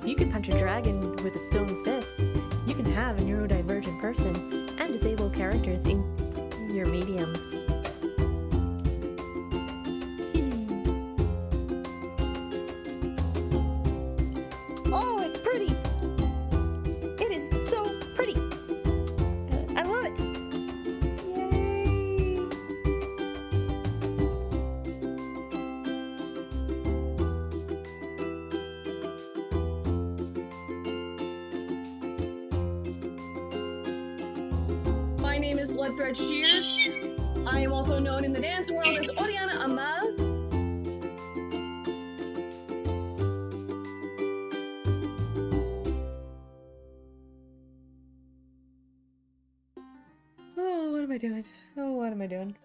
If you can punch a dragon with a stone fist, you can have a neurodivergent person and disable characters in your mediums. Oh, it's pretty! It is so pretty! I love it! Yay! My name is Bloodthread Shears. I am also known in the dance world as Oriana Amaz. Oh, what am I doing? Oh, what am I doing?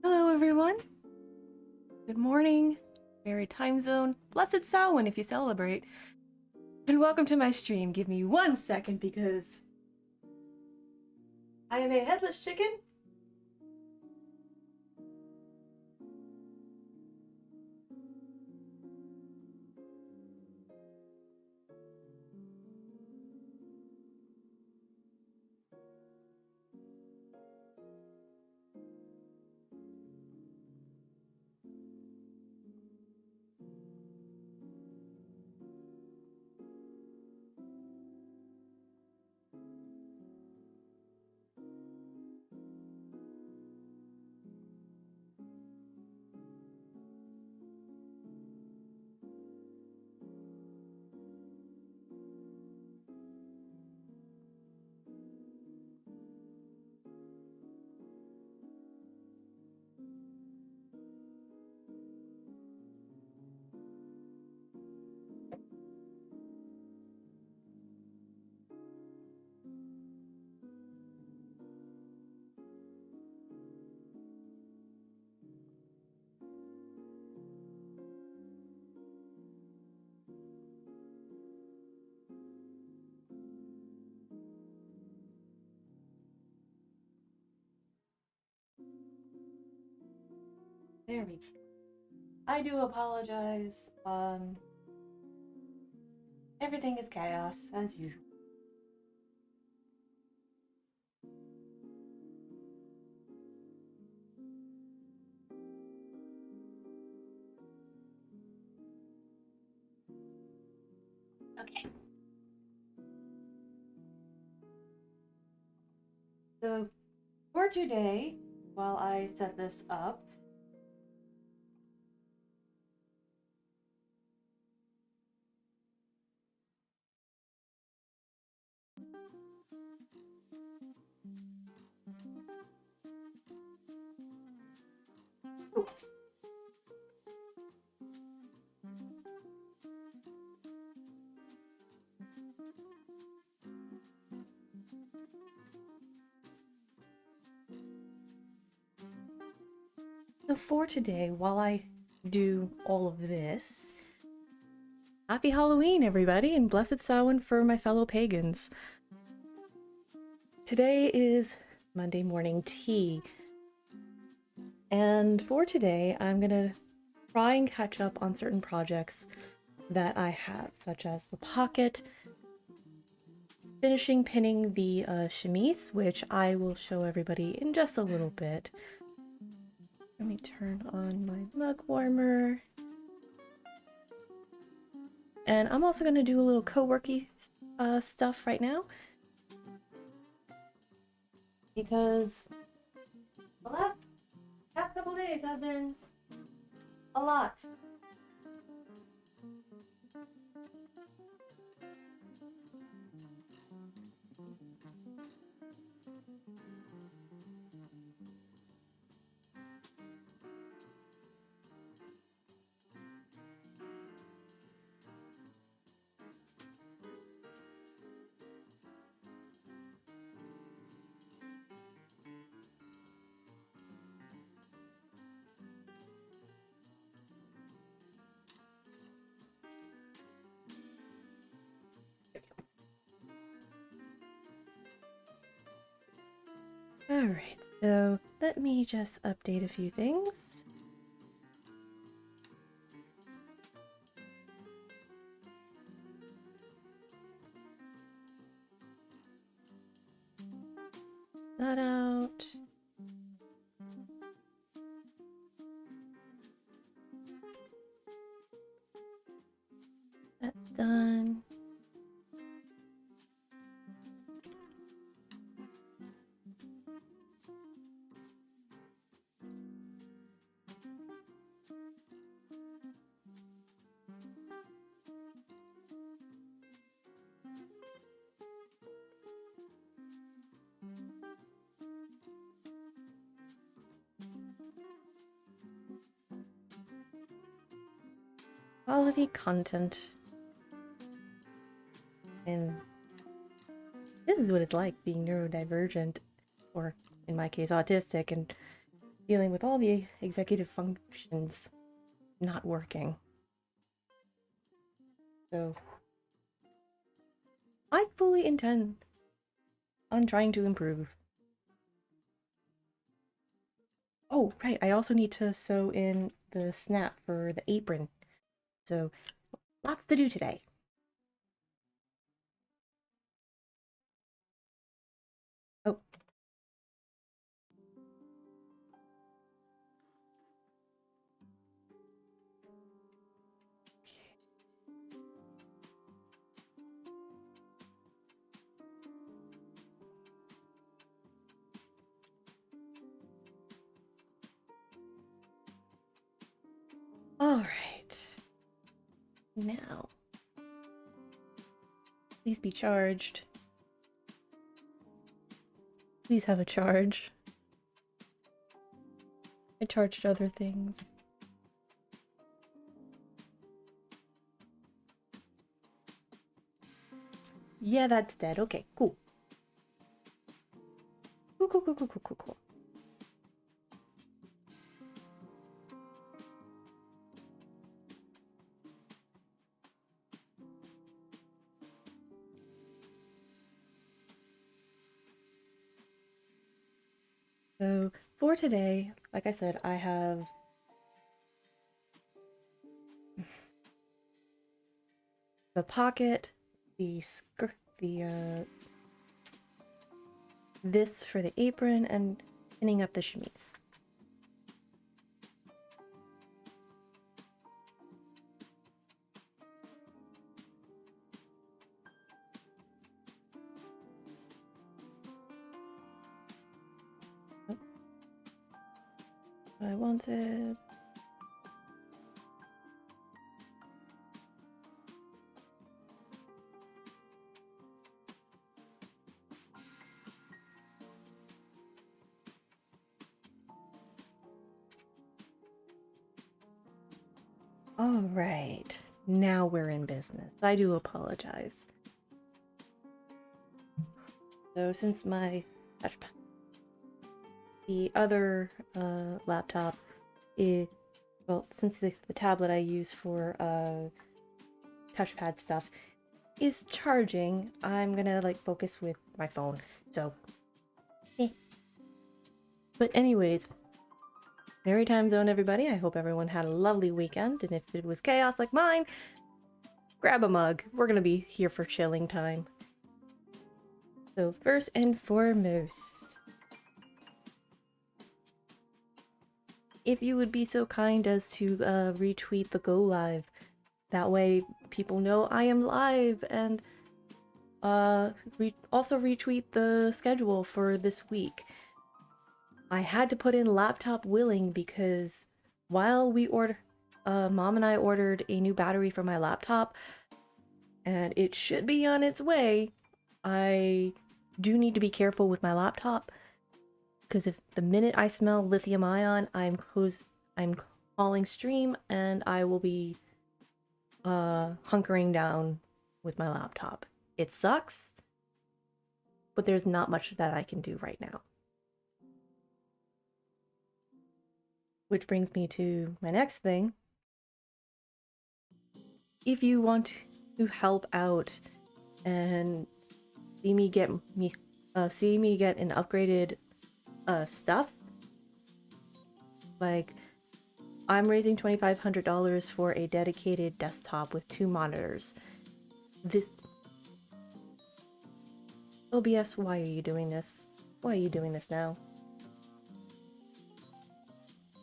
Hello everyone! Good morning, merry time zone, blessed Samhain if you celebrate, and welcome to my stream. Give me 1 second because I am a headless chicken. There we go. I do apologize. Everything is chaos as usual. Okay. So for today, while I set this up, oops. So for today, while I do all of this, Happy Halloween, everybody, and blessed Samhain for my fellow pagans. Today is Monday morning tea, and for today, I'm gonna try and catch up on certain projects that I have, such as the pocket, finishing pinning the chemise, which I will show everybody in just a little bit. Let me turn on my mug warmer. And I'm also going to do a little co-worky stuff right now, because the past couple days have been a lot. Alright, so let me just update a few things. That out. That's done. Quality content. And this is what it's like being neurodivergent, or in my case autistic, and dealing with all the executive functions not working. So I fully intend on trying to improve. Oh, right, I also need to sew in the snap for the apron. So lots to do today. Oh. All right. Now, please be charged. Please have a charge. I charged other things. Yeah, that's dead. Okay, cool. Cool. So for today, like I said, I have the pocket, the skirt, this for the apron, and pinning up the chemise. Oh. What I wanted. All right, now we're in business. I do apologize. So since my the other laptop is, well, since the tablet I use for touchpad stuff is charging, I'm gonna like focus with my phone. So, eh. But anyways, merry time zone, everybody. I hope everyone had a lovely weekend, and if it was chaos like mine, grab a mug. We're gonna be here for chilling time. So first and foremost, if you would be so kind as to retweet the go live, that way people know I am live, and also retweet the schedule for this week. I had to put in laptop willing because while we Mom and I ordered a new battery for my laptop, and it should be on its way. I do need to be careful with my laptop, because if the minute I smell lithium ion, I'm calling stream, and I will be hunkering down with my laptop. It sucks, but there's not much that I can do right now. Which brings me to my next thing. If you want to help out and see me get an upgraded stuff, like I'm raising $2,500 for a dedicated desktop with 2 monitors. This OBS, why are you doing this? Why are you doing this now?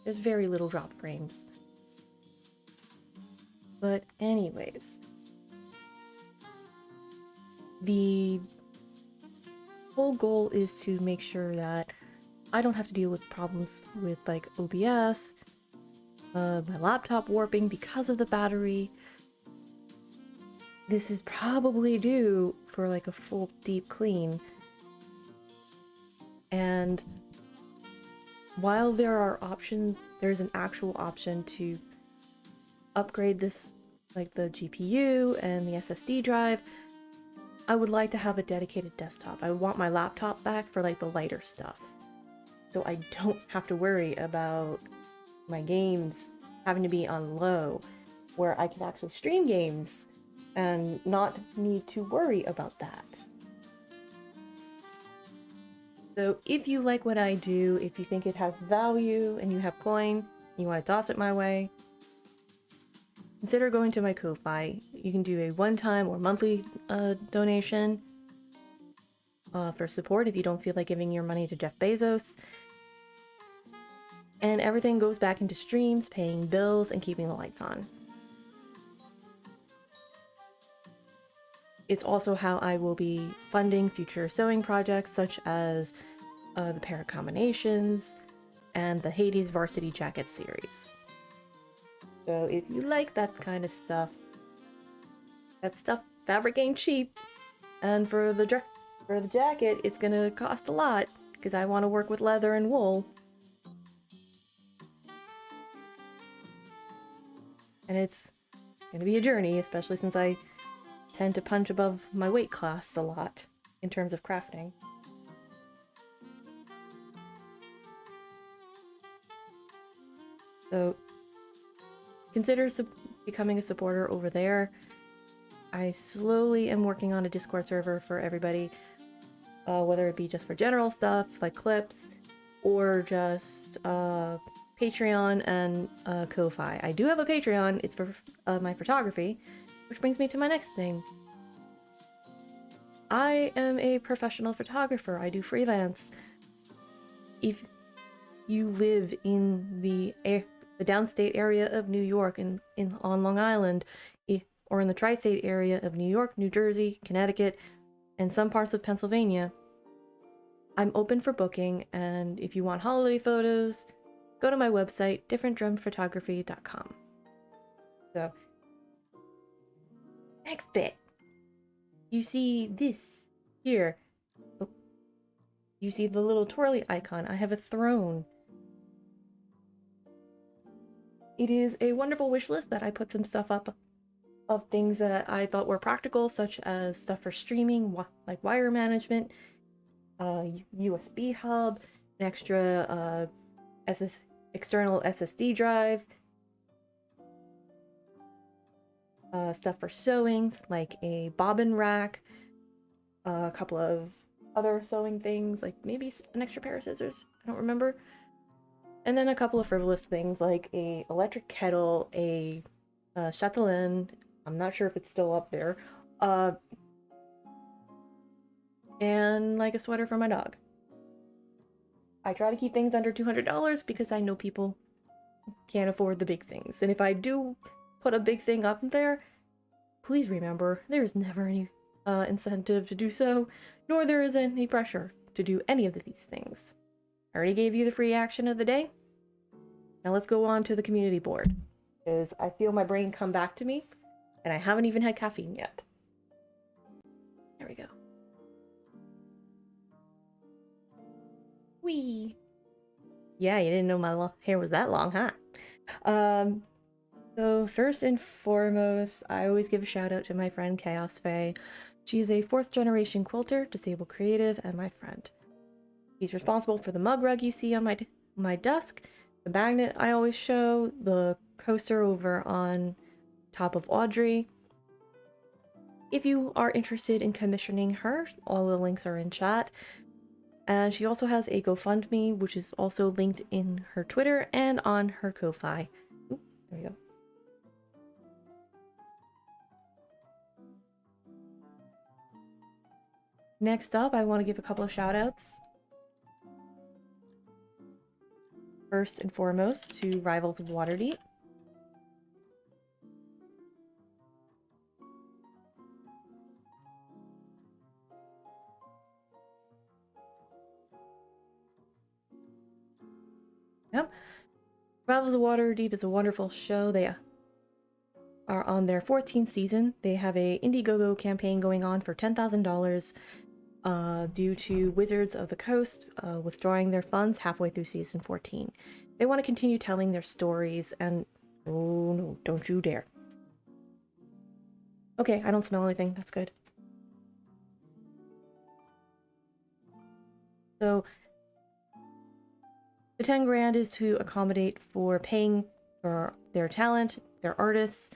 There's very little drop frames. But anyways, the whole goal is to make sure that I don't have to deal with problems with like OBS, my laptop warping because of the battery. This is probably due for like a full deep clean. And while there are options, there's an actual option to upgrade this, like the GPU and the SSD drive. I would like to have a dedicated desktop. I want my laptop back for like the lighter stuff, so I don't have to worry about my games having to be on low, where I can actually stream games and not need to worry about that. So if you like what I do, if you think it has value and you have coin, you want to toss it my way, consider going to my Kofi. You can do a one-time or monthly donation for support if you don't feel like giving your money to Jeff Bezos. And everything goes back into streams, paying bills, and keeping the lights on. It's also how I will be funding future sewing projects, such as the Parent Combinations and the Hades Varsity Jacket series. So if you like that kind of stuff, fabric ain't cheap. And for the jacket, it's gonna cost a lot, because I want to work with leather and wool. And it's gonna be a journey, especially since I tend to punch above my weight class a lot in terms of crafting. So consider becoming a supporter over there. I slowly am working on a Discord server for everybody, whether it be just for general stuff like clips, or just Patreon and Ko-Fi. I do have a Patreon. It's for my photography, which brings me to my next thing. I am a professional photographer. I do freelance. If you live in the downstate area of New York and on Long Island, or in the tri-state area of New York, New Jersey, Connecticut, and some parts of Pennsylvania, I'm open for booking. And if you want holiday photos, go to my website, differentdrumphotography.com. So, next bit. You see this here. Oh, you see the little twirly icon. I have a throne. It is a wonderful wish list that I put some stuff up of things that I thought were practical, such as stuff for streaming, like wire management, USB hub, an extra external SSD drive, stuff for sewing, like a bobbin rack, a couple of other sewing things, like maybe an extra pair of scissors, I don't remember. And then a couple of frivolous things like a electric kettle, a chatelaine, I'm not sure if it's still up there, and like a sweater for my dog. I try to keep things under $200 because I know people can't afford the big things. And if I do put a big thing up there, please remember there's never any incentive to do so, nor there is any pressure to do any of these things. I already gave you the free action of the day. Now let's go on to the community board, because I feel my brain come back to me, and I haven't even had caffeine yet. There we go. Whee! Yeah, you didn't know my hair was that long, huh? So first and foremost, I always give a shout out to my friend ChaosFay. She's a 4th generation quilter, disabled creative, and my friend. She's responsible for the mug rug you see on my desk, the magnet I always show, the coaster over on top of Audrey. If you are interested in commissioning her, all the links are in chat. And she also has a GoFundMe, which is also linked in her Twitter and on her Ko-Fi. Oop, there we go. Next up, I want to give a couple of shout outs. First and foremost, to Rivals of Waterdeep. Yep. Rivals of Waterdeep is a wonderful show. They are on their 14th season. They have a Indiegogo campaign going on for $10,000 due to Wizards of the Coast withdrawing their funds halfway through season 14. They want to continue telling their stories, and oh no, don't you dare. Okay, I don't smell anything. That's good. So the 10 grand is to accommodate for paying for their talent, their artists,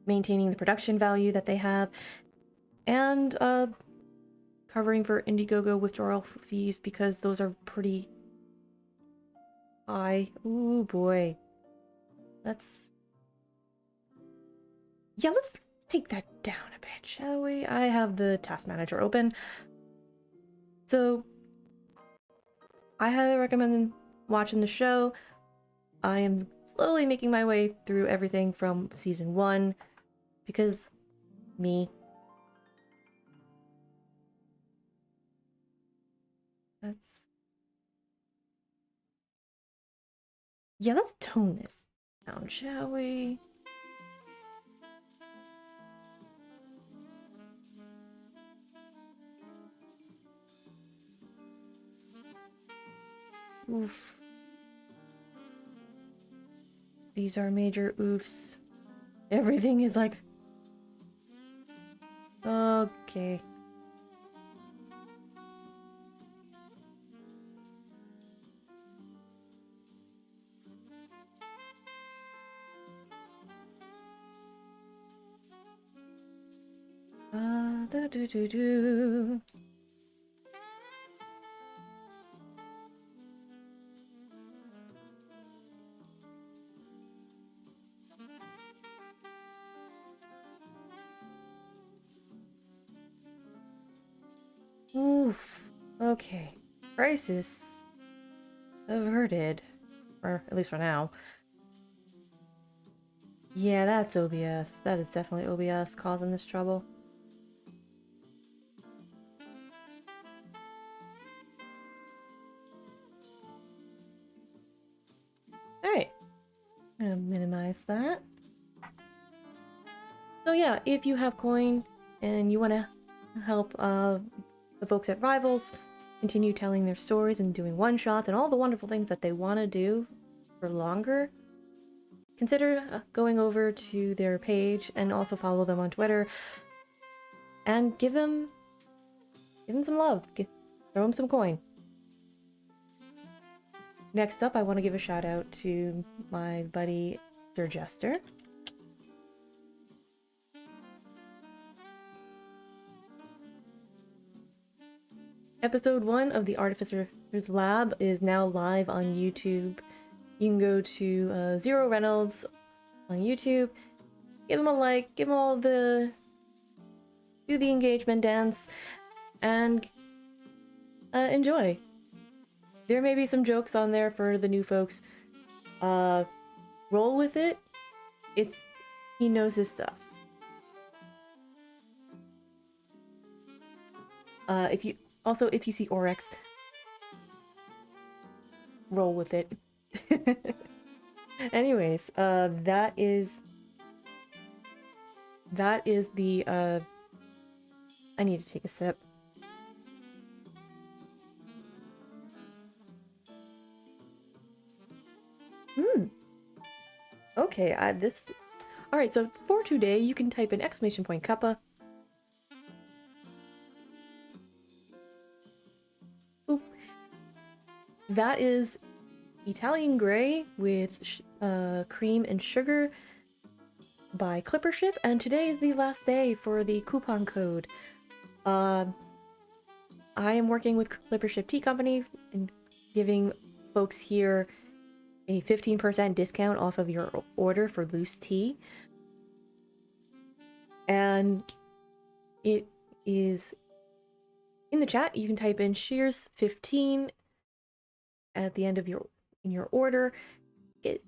maintaining the production value that they have, and covering for Indiegogo withdrawal fees, because those are pretty high. Ooh boy. Let's take that down a bit, shall we? I have the task manager open. So I highly recommend watching the show. I am slowly making my way through everything from season 1 because me. Let's tone this down, shall we? Oof. These are major oofs. Everything is like... Okay. Do. Oof. Okay. Crisis averted. Or at least for now. Yeah, that's OBS. That is definitely OBS causing this trouble. Alright. I'm gonna minimize that. So yeah, if you have coin and you want to help the folks at Rivals continue telling their stories and doing one-shots and all the wonderful things that they want to do for longer, consider going over to their page and also follow them on Twitter and give them some love. Throw them some coin. Next up, I want to give a shout out to my buddy Sir Jester. Episode 1 of the Artificer's Lab is now live on YouTube. You can go to Zero Reynolds on YouTube, give him a like, give him all the... do the engagement dance, and enjoy. There may be some jokes on there for the new folks. Roll with it. He knows his stuff. If you see Oryx, roll with it. Anyways, that is the I need to take a sip. Okay, alright, so for today you can type in !Cuppa. Ooh. That is Italian Grey with cream and sugar by Clippership, and today is the last day for the coupon code. I am working with Clippership Tea Company and giving folks here a 15% discount off of your order for loose tea. And it is in the chat. You can type in Shears15 at the end of your order. Save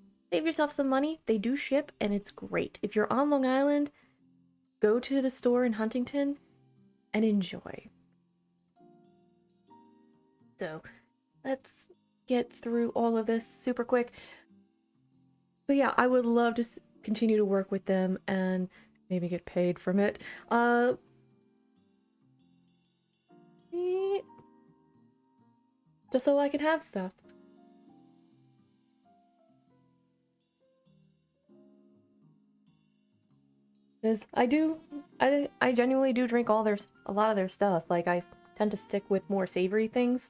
yourself some money. They do ship and it's great. If you're on Long Island, go to the store in Huntington and enjoy. So let's get through all of this super quick. But yeah, I would love to continue to work with them and maybe get paid from it. Just so I can have stuff. Because I genuinely do drink a lot of their stuff. Like, I tend to stick with more savory things.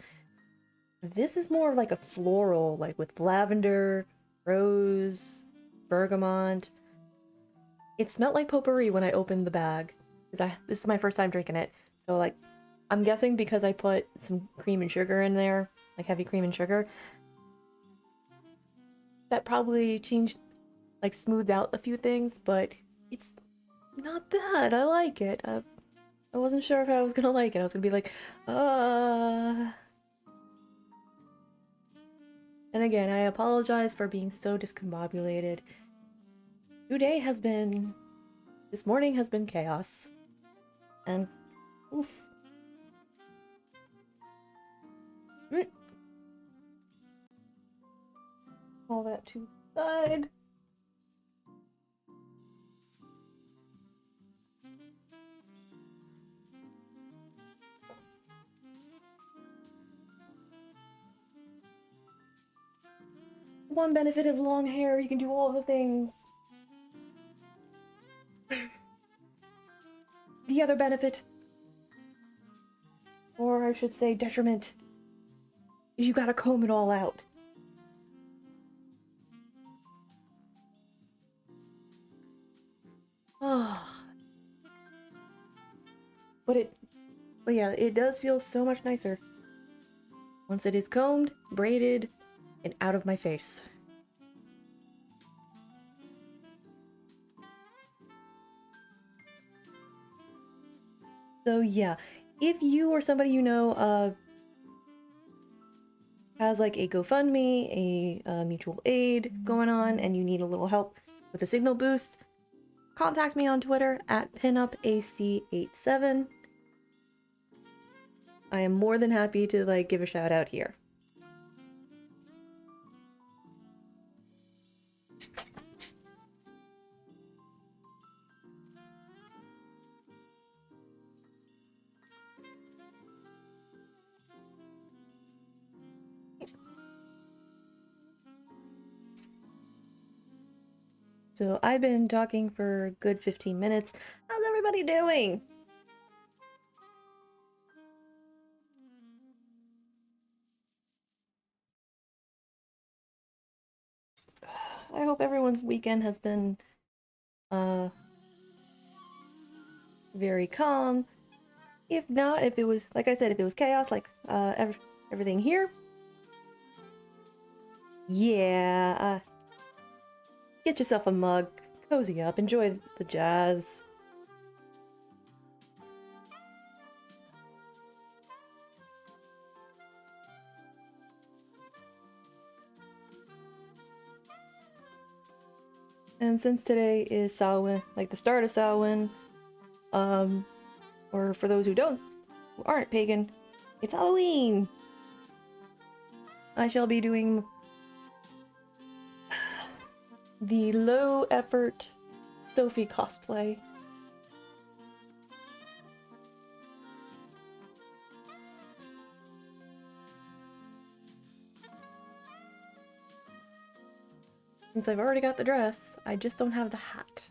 This is more like a floral, like with lavender, rose, bergamot. It smelled like potpourri when I opened the bag. This is my first time drinking it. So, like, I'm guessing because I put some cream and sugar in there, like heavy cream and sugar, that probably changed, like, smoothed out a few things, but it's not bad. I like it. I wasn't sure if I was gonna like it. I was gonna be like, And again, I apologize for being so discombobulated. This morning has been chaos. And, oof. All that to the side. One benefit of long hair, you can do all the things. The other benefit, or I should say detriment, is you gotta comb it all out. Oh. But yeah, it does feel so much nicer once it is combed, braided, and out of my face. So yeah, if you or somebody you know has like a GoFundMe, a mutual aid going on, and you need a little help with a signal boost, contact me on Twitter at pinupac87. I am more than happy to like give a shout out here. So I've been talking for a good 15 minutes. How's everybody doing? I hope everyone's weekend has been very calm. If not, if it was, like I said, if it was chaos, like everything here, yeah, get yourself a mug, cozy up, enjoy the jazz. And since today is Samhain, like the start of Samhain, or for those who aren't pagan, it's Halloween! I shall be doing the low effort Sophie cosplay. Since I've already got the dress, I just don't have the hat.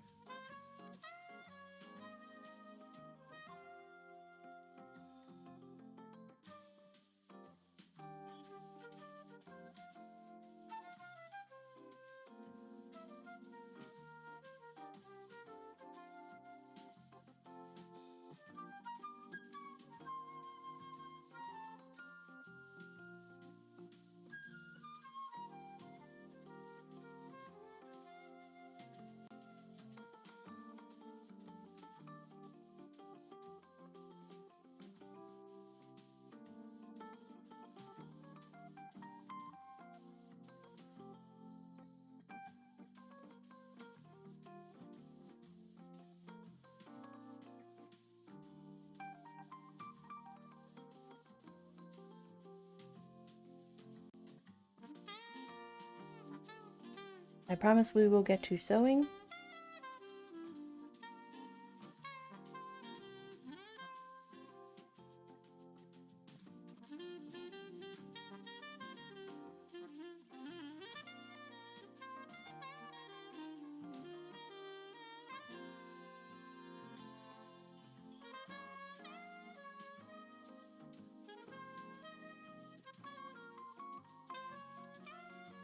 I promise we will get to sewing.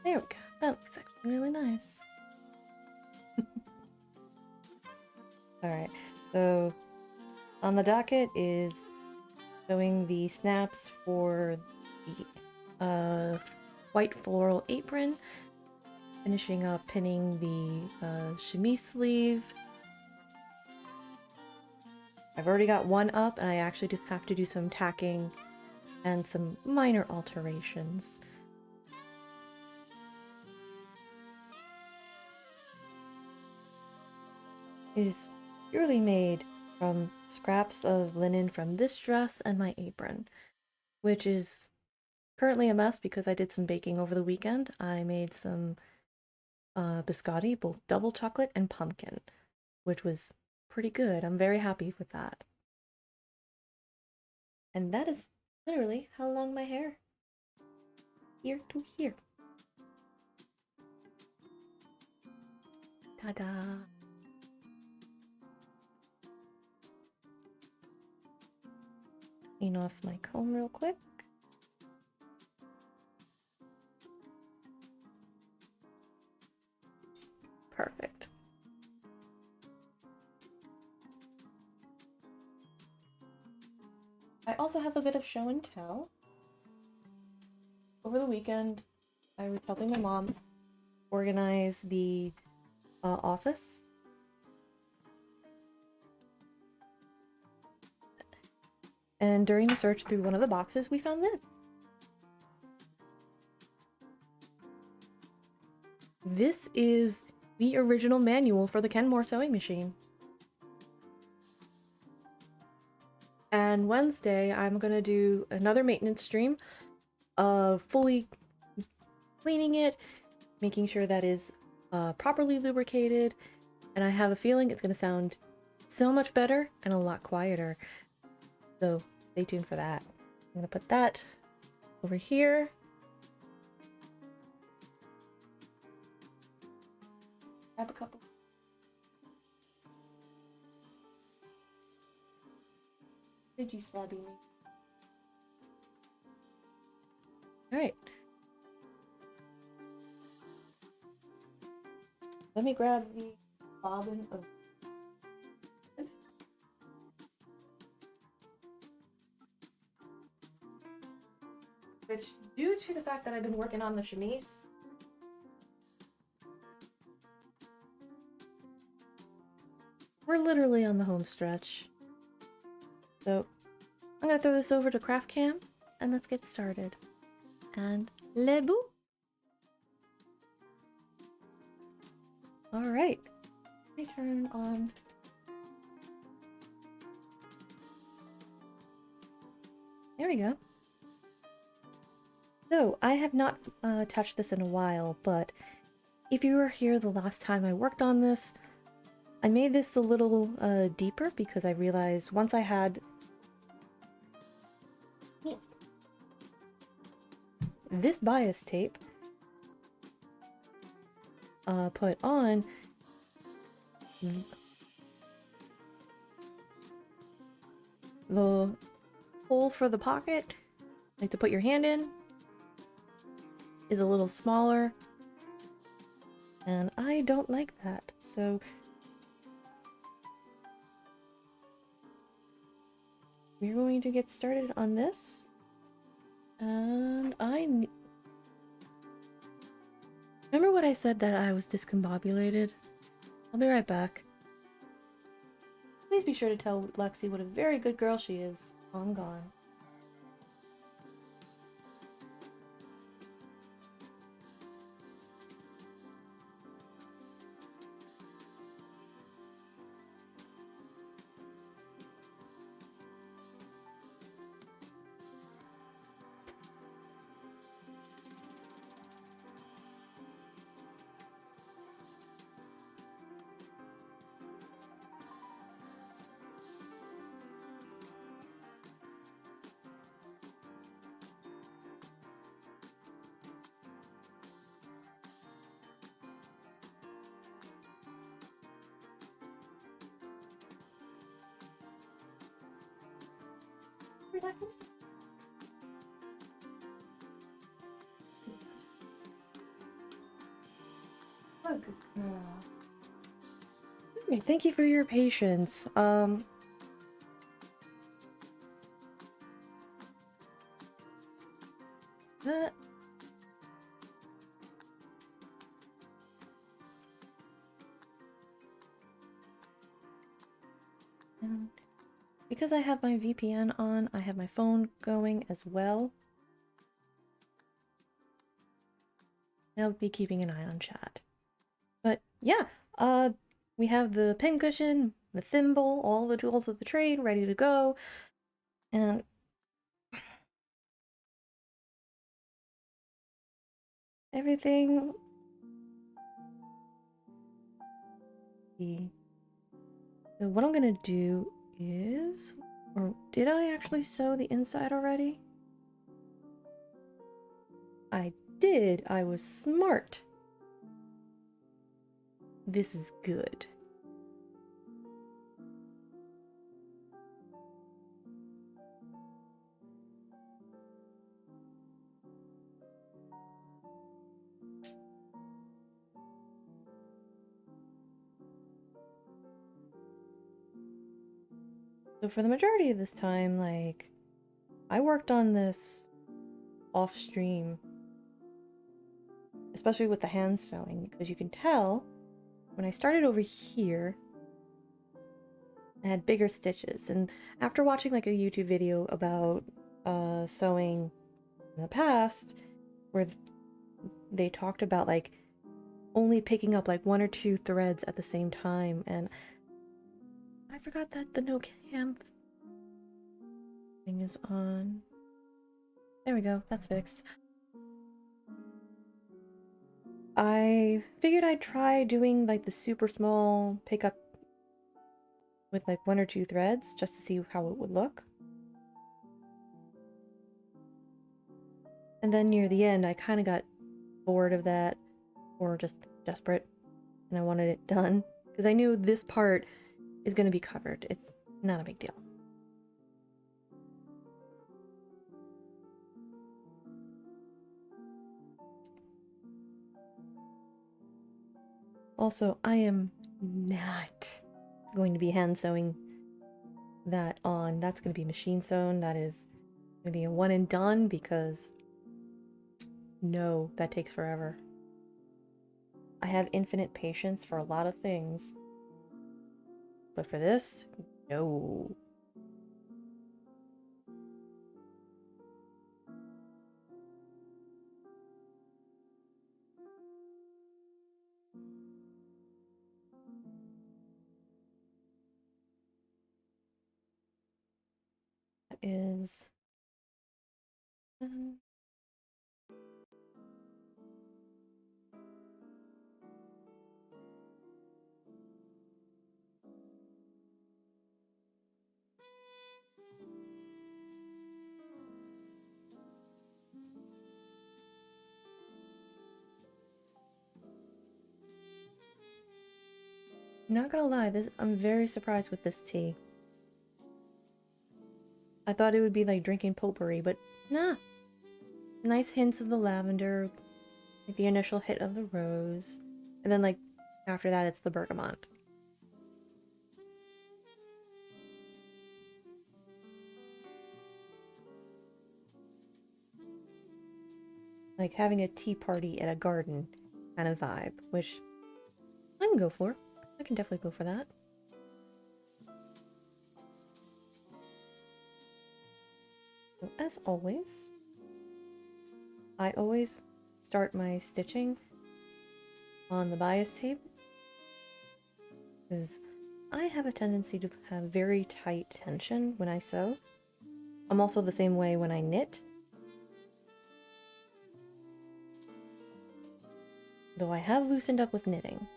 There we go. That looks actually really nice. Alright, so on the docket is sewing the snaps for the white floral apron, finishing up pinning the chemise sleeve. I've already got one up, and I actually have to do some tacking and some minor alterations. It is purely made from scraps of linen from this dress and my apron, which is currently a mess because I did some baking over the weekend. I made some biscotti, both double chocolate and pumpkin, which was pretty good. I'm very happy with that. And that is literally how long my hair. Here to here. Ta-da! Clean off my comb real quick. Perfect. I also have a bit of show and tell. Over the weekend, I was helping my mom organize the office. And during the search through one of the boxes, we found this. This is the original manual for the Kenmore sewing machine. And Wednesday, I'm gonna do another maintenance stream of fully cleaning it, making sure that is properly lubricated, and I have a feeling it's gonna sound so much better and a lot quieter. So stay tuned for that. I'm gonna put that over here. Grab a couple. Did you slabby me? Alright. Let me grab the bobbin of which, due to the fact that I've been working on the chemise, we're literally on the home stretch. So I'm gonna throw this over to Craft Cam and let's get started. And le bout. Alright. Let me turn on. There we go. So, I have not touched this in a while, but if you were here the last time I worked on this, I made this a little deeper because I realized once I had this bias tape put on, the hole for the pocket, like to put your hand in, is a little smaller, and I don't like that. So we're going to get started on this, and remember what I said that I was discombobulated? I'll be right back. Please be sure to tell Lexi what a very good girl she is while I'm gone. Oh, good girl. Okay, thank you for your patience. That... And because I have my VPN on, I have my phone going as well. And I'll be keeping an eye on chat. But yeah, we have the pincushion, the thimble, all the tools of the trade ready to go. And everything. So what I'm gonna do is, or did I actually sew the inside already? I did. I was smart. This is good. So for the majority of this time, like, I worked on this off stream, especially with the hand sewing, because you can tell when I started over here, I had bigger stitches. And after watching like a YouTube video about sewing in the past, where they talked about like only picking up like 1 or 2 threads at the same time, and I forgot that the no cam thing is on. There we go, that's fixed. I figured I'd try doing like the super small pickup with like 1 or 2 threads just to see how it would look. And then near the end, I kind of got bored of that, or just desperate, and I wanted it done because I knew this part is going to be covered. It's not a big deal. Also, I am not going to be hand sewing that on. That's going to be machine sewn. That is going to be a one and done because No, that takes forever. I have infinite patience for a lot of things. But for this, no. That is... Not gonna lie, I'm very surprised with this tea. I thought it would be like drinking potpourri, but nah. Nice hints of the lavender, like the initial hit of the rose, and then like after that it's the bergamot. Like having a tea party at a garden kind of vibe, which I can go for. I can definitely go for that. So as always, I always start my stitching on the bias tape because I have a tendency to have very tight tension when I sew. I'm also the same way when I knit. Though I have loosened up with knitting.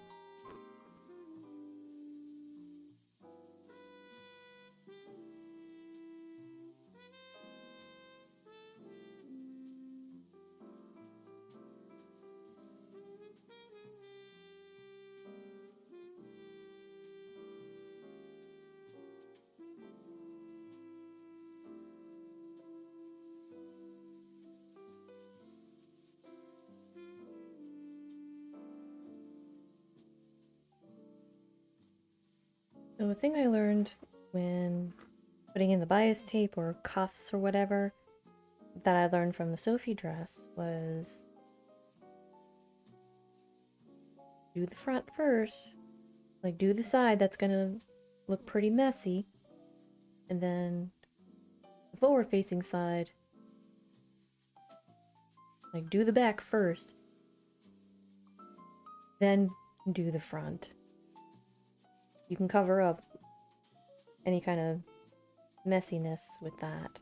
So a thing I learned when putting in the bias tape or cuffs or whatever that I learned from the Sophie dress was do the front first, like do the side that's gonna look pretty messy, and then the forward facing side, like do the back first, then do the front. You can cover up any kind of messiness with that.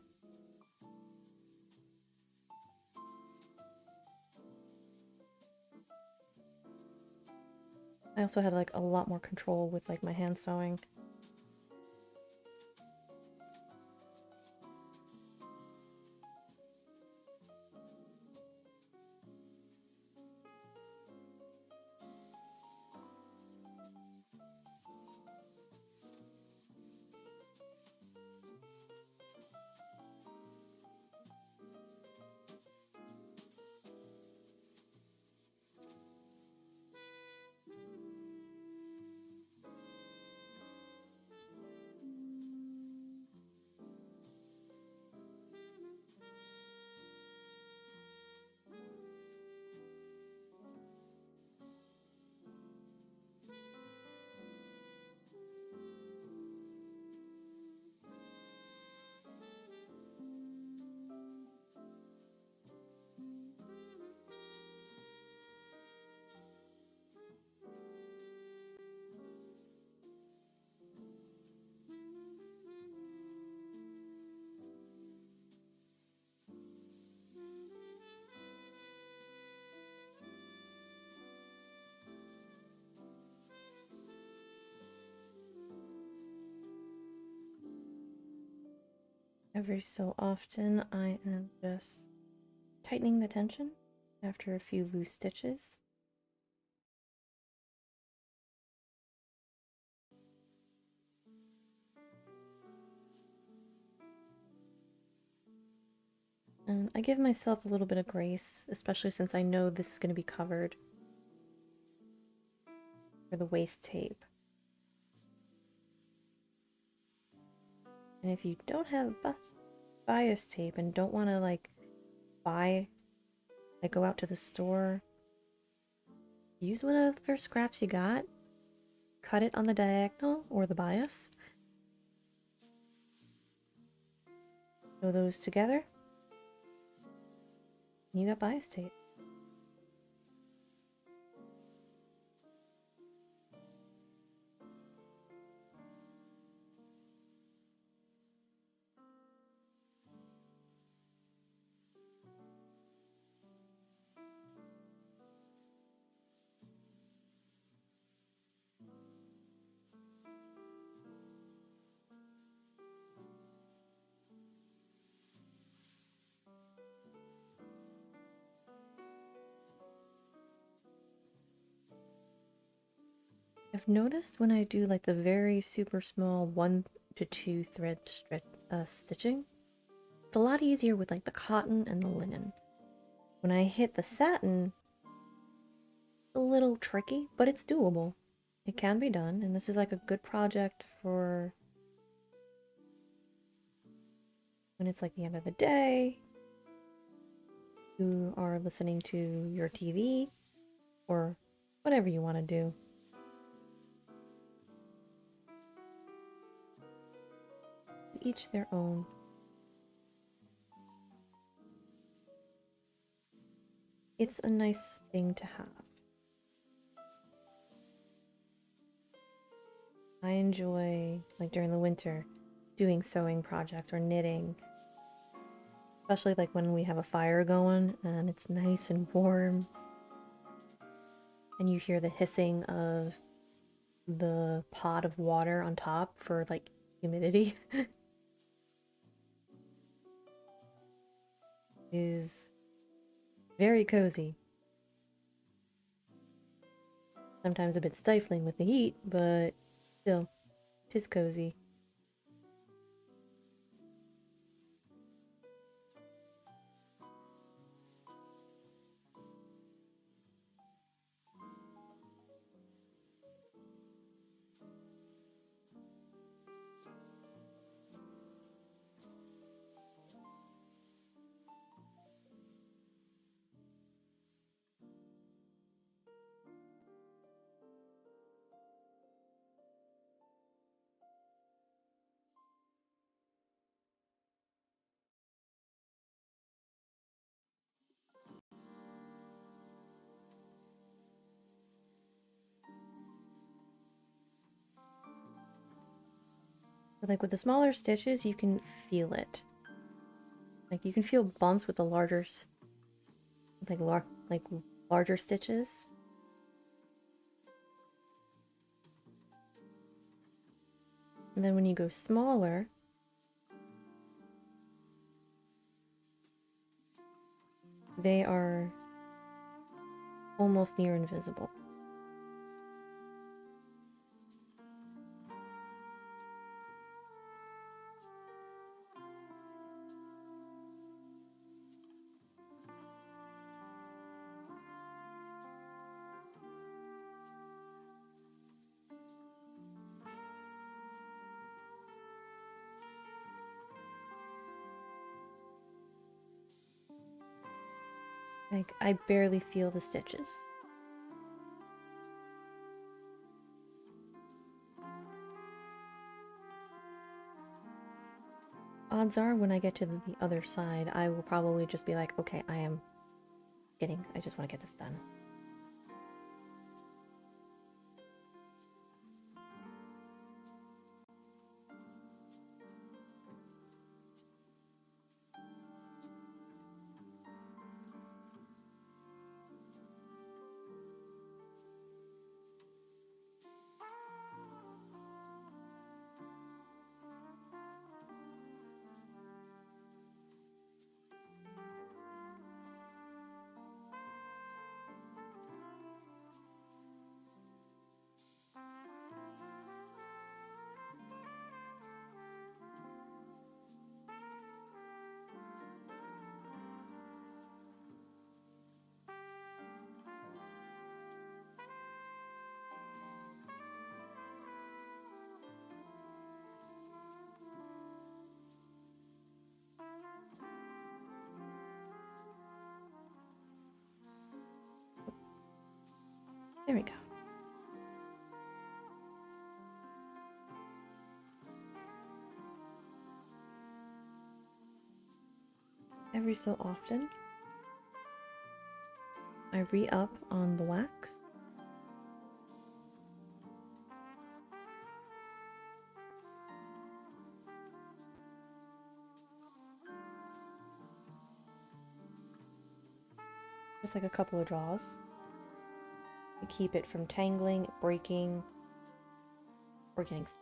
I also had like a lot more control with like my hand sewing. Every so often I am just tightening the tension after a few loose stitches. And I give myself a little bit of grace, especially since I know this is going to be covered for the waist tape. And if you don't have bias tape and don't want to like buy Like go out to the store, use whatever scraps you got, cut it on the diagonal or the bias, sew those together, and you got bias tape. I've noticed when I do like the very super small 1 to 2 thread stitching, it's a lot easier with like the cotton and the linen. When I hit the satin, it's a little tricky, but it's doable. It can be done, and this is like a good project for when it's like the end of the day, you are listening to your TV, or whatever you want to do. Each their own. It's a nice thing to have. I enjoy, like during the winter, doing sewing projects or knitting. Especially like when we have a fire going and it's nice and warm. And you hear the hissing of the pot of water on top for like humidity. Is very cozy. Sometimes a bit stifling with the heat, but still, 'tis cozy. But like with the smaller stitches, you can feel it. Like you can feel bumps with the larger, like larger stitches. And then when you go smaller, they are almost near invisible. Like I barely feel the stitches. Odds are when I get to the other side, I will probably just be like, okay, I just want to get this done. There we go. Every so often, I re-up on the wax. Just like a couple of draws to keep it from tangling, breaking, or getting stuck.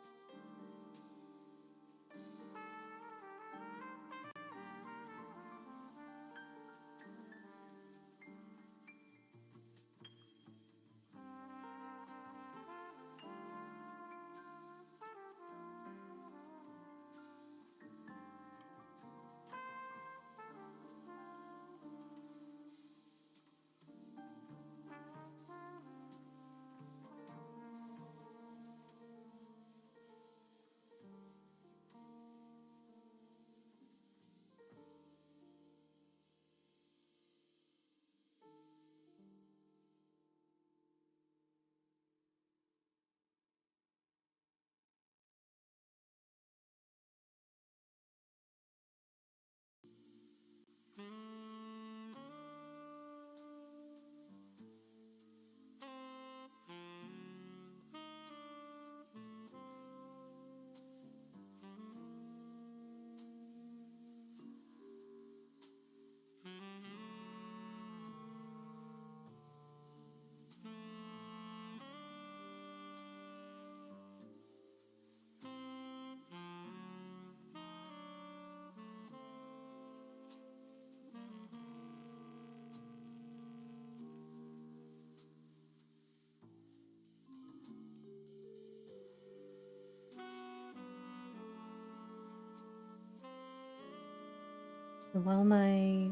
While my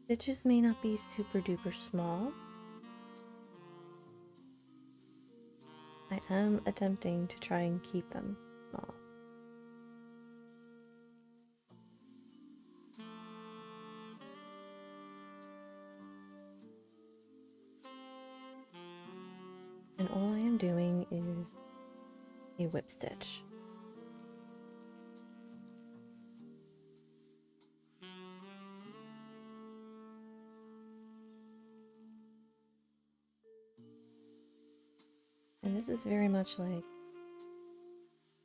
stitches may not be super duper small, I am attempting to try and keep them small. And all I am doing is a whip stitch. And this is very much like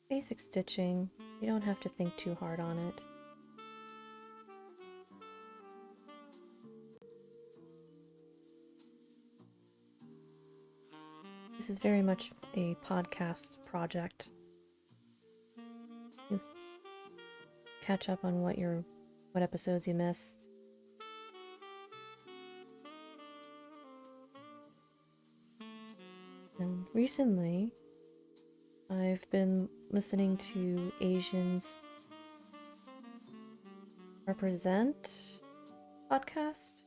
basic stitching. You don't have to think too hard on it. This is very much a podcast project. You catch up on what episodes you missed. And recently, I've been listening to Asians Represent podcast.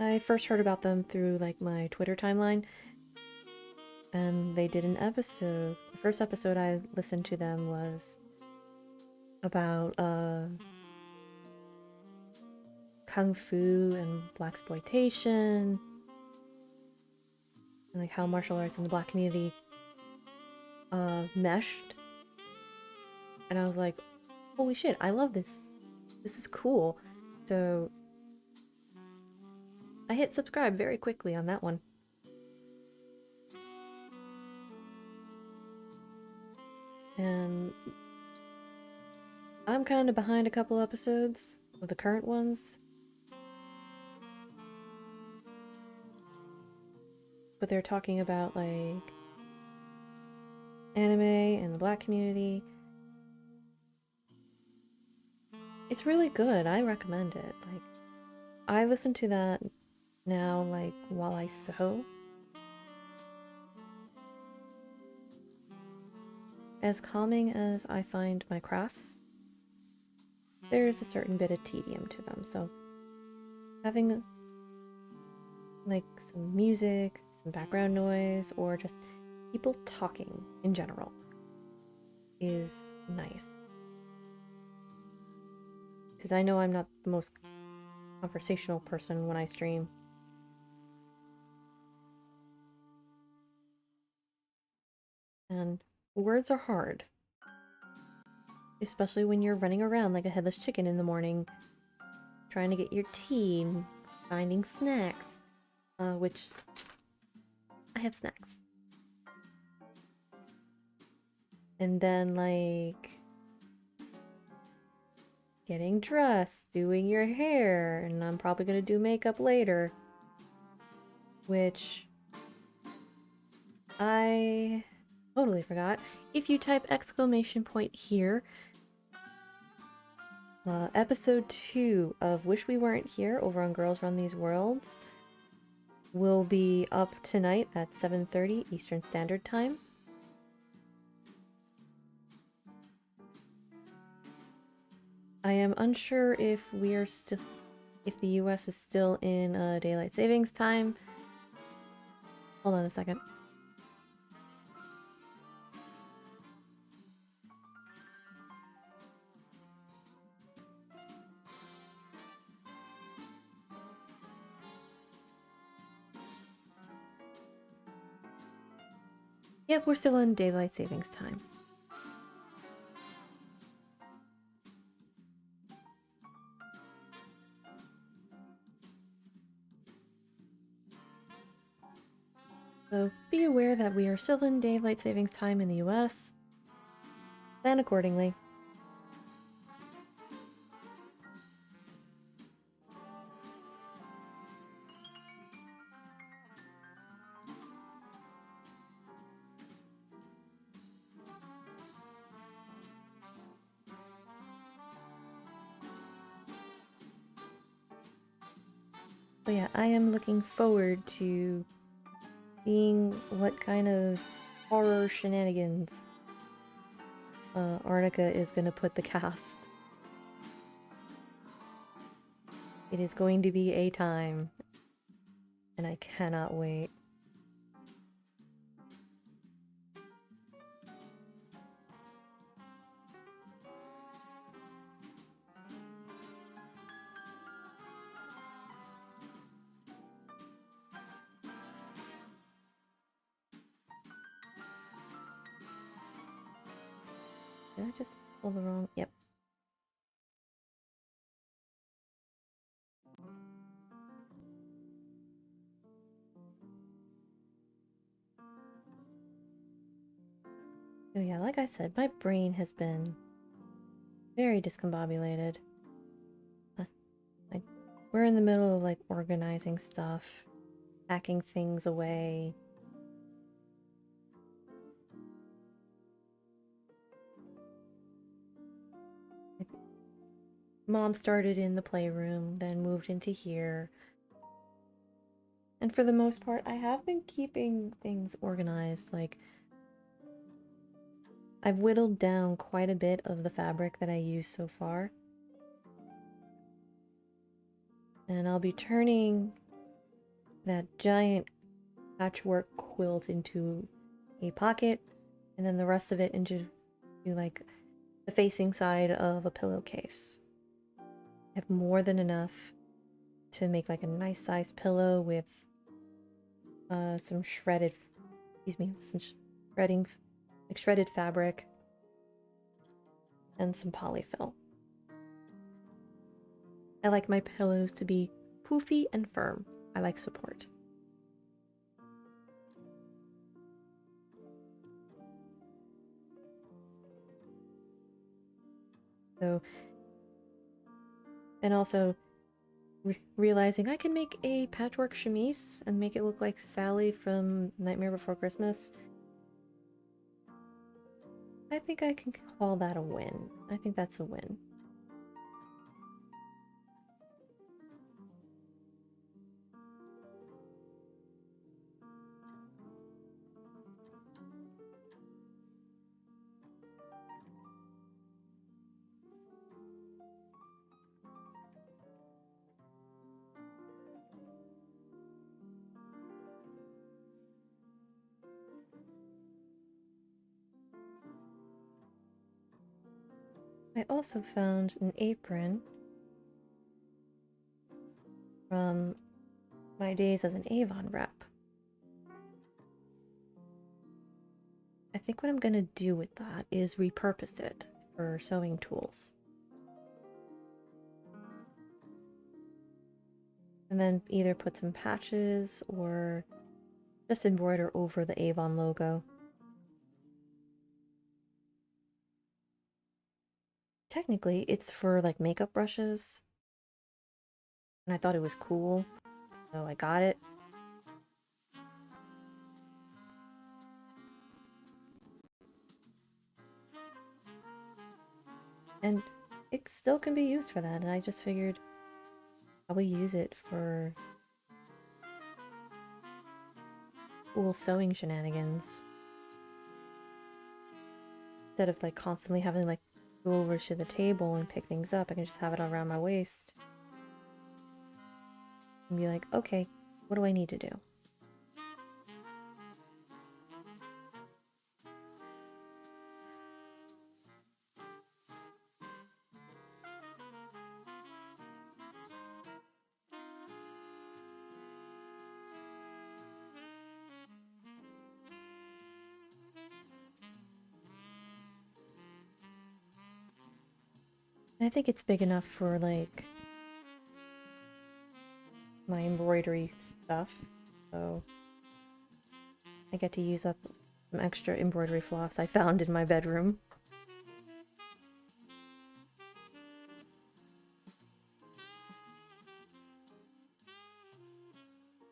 I first heard about them through like my Twitter timeline, and they did an episode. The first episode I listened to them was about kung fu and blaxploitation, and like how martial arts and the black community meshed. And I was like, holy shit, I love this. This is cool. So I hit subscribe very quickly on that one. And I'm kind of behind a couple episodes of the current ones. But they're talking about like anime and the black community. It's really good. I recommend it. Like, I listen to that now, like, while I sew. As calming as I find my crafts, there's a certain bit of tedium to them. So having like some music, some background noise, or just people talking in general is nice. because I know I'm not the most conversational person when I stream. And words are hard. Especially when you're running around like a headless chicken in the morning, trying to get your tea, finding snacks. Which I have snacks. And then, like, getting dressed, doing your hair, and I'm probably gonna do makeup later. Which I totally forgot. If you type exclamation point here, episode 2 of Wish We Weren't Here over on Girls Run These Worlds will be up tonight at 7:30 Eastern Standard Time. I am unsure if if the US is still in daylight savings time. Hold on a second. Yep, we're still in daylight savings time. So be aware that we are still in daylight savings time in the US. Plan accordingly. But yeah, I am looking forward to seeing what kind of horror shenanigans Arnica is going to put the cast. It is going to be a time, and I cannot wait. Did I just pull the wrong? Yep. So yeah, like I said, my brain has been very discombobulated. Like, we're in the middle of like organizing stuff, packing things away. Mom started in the playroom, then moved into here. And for the most part, I have been keeping things organized. Like, I've whittled down quite a bit of the fabric that I use so far. And I'll be turning that giant patchwork quilt into a pocket, and then the rest of it into like the facing side of a pillowcase. I have more than enough to make like a nice sized pillow with some shredded, shredded fabric and some polyfill. I like my pillows to be poofy and firm. I like support. So, and also realizing I can make a patchwork chemise and make it look like Sally from Nightmare Before Christmas. I think I can call that a win. I think that's a win. I also found an apron from my days as an Avon rep. I think what I'm gonna do with that is repurpose it for sewing tools. And then either put some patches or just embroider over the Avon logo. Technically, it's for like makeup brushes. And I thought it was cool, so I got it. And it still can be used for that, and I just figured probably use it for cool sewing shenanigans. Instead of like constantly having to like go over to the table and pick things up, I can just have it around my waist. And be like, okay, what do I need to do? And I think it's big enough for like my embroidery stuff, so I get to use up some extra embroidery floss I found in my bedroom.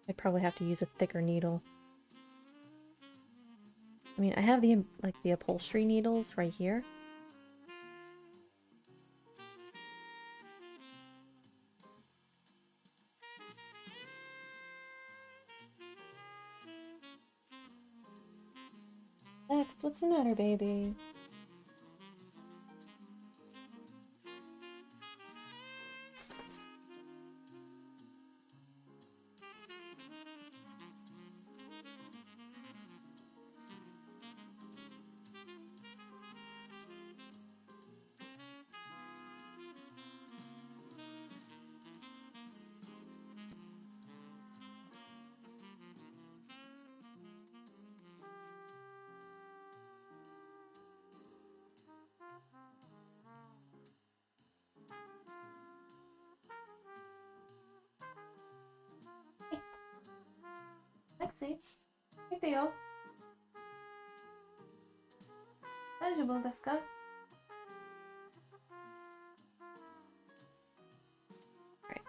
I'd probably have to use a thicker needle. I mean, I have the like the upholstery needles right here. Max, what's the matter, baby? Lexi, 見てよ。大丈夫ですか? Alright.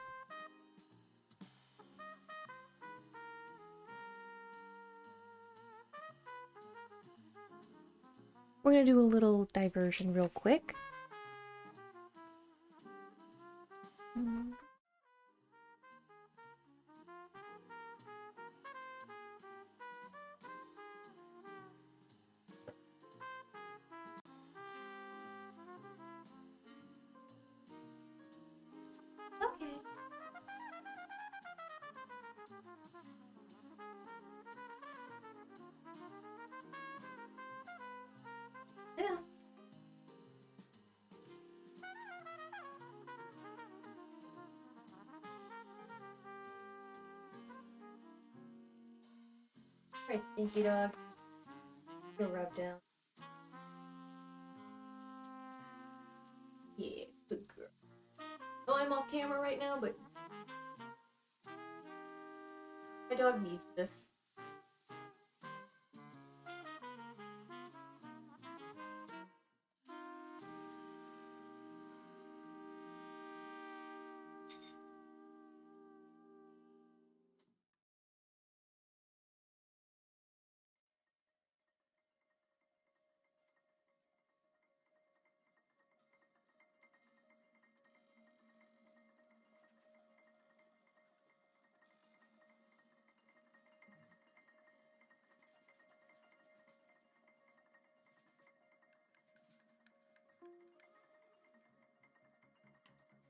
We're gonna do a little diversion real quick. Okay. Yeah. Alright, stinky dog. Go rub down. Yeah, good girl. Oh, I'm off camera right now, but my dog needs this.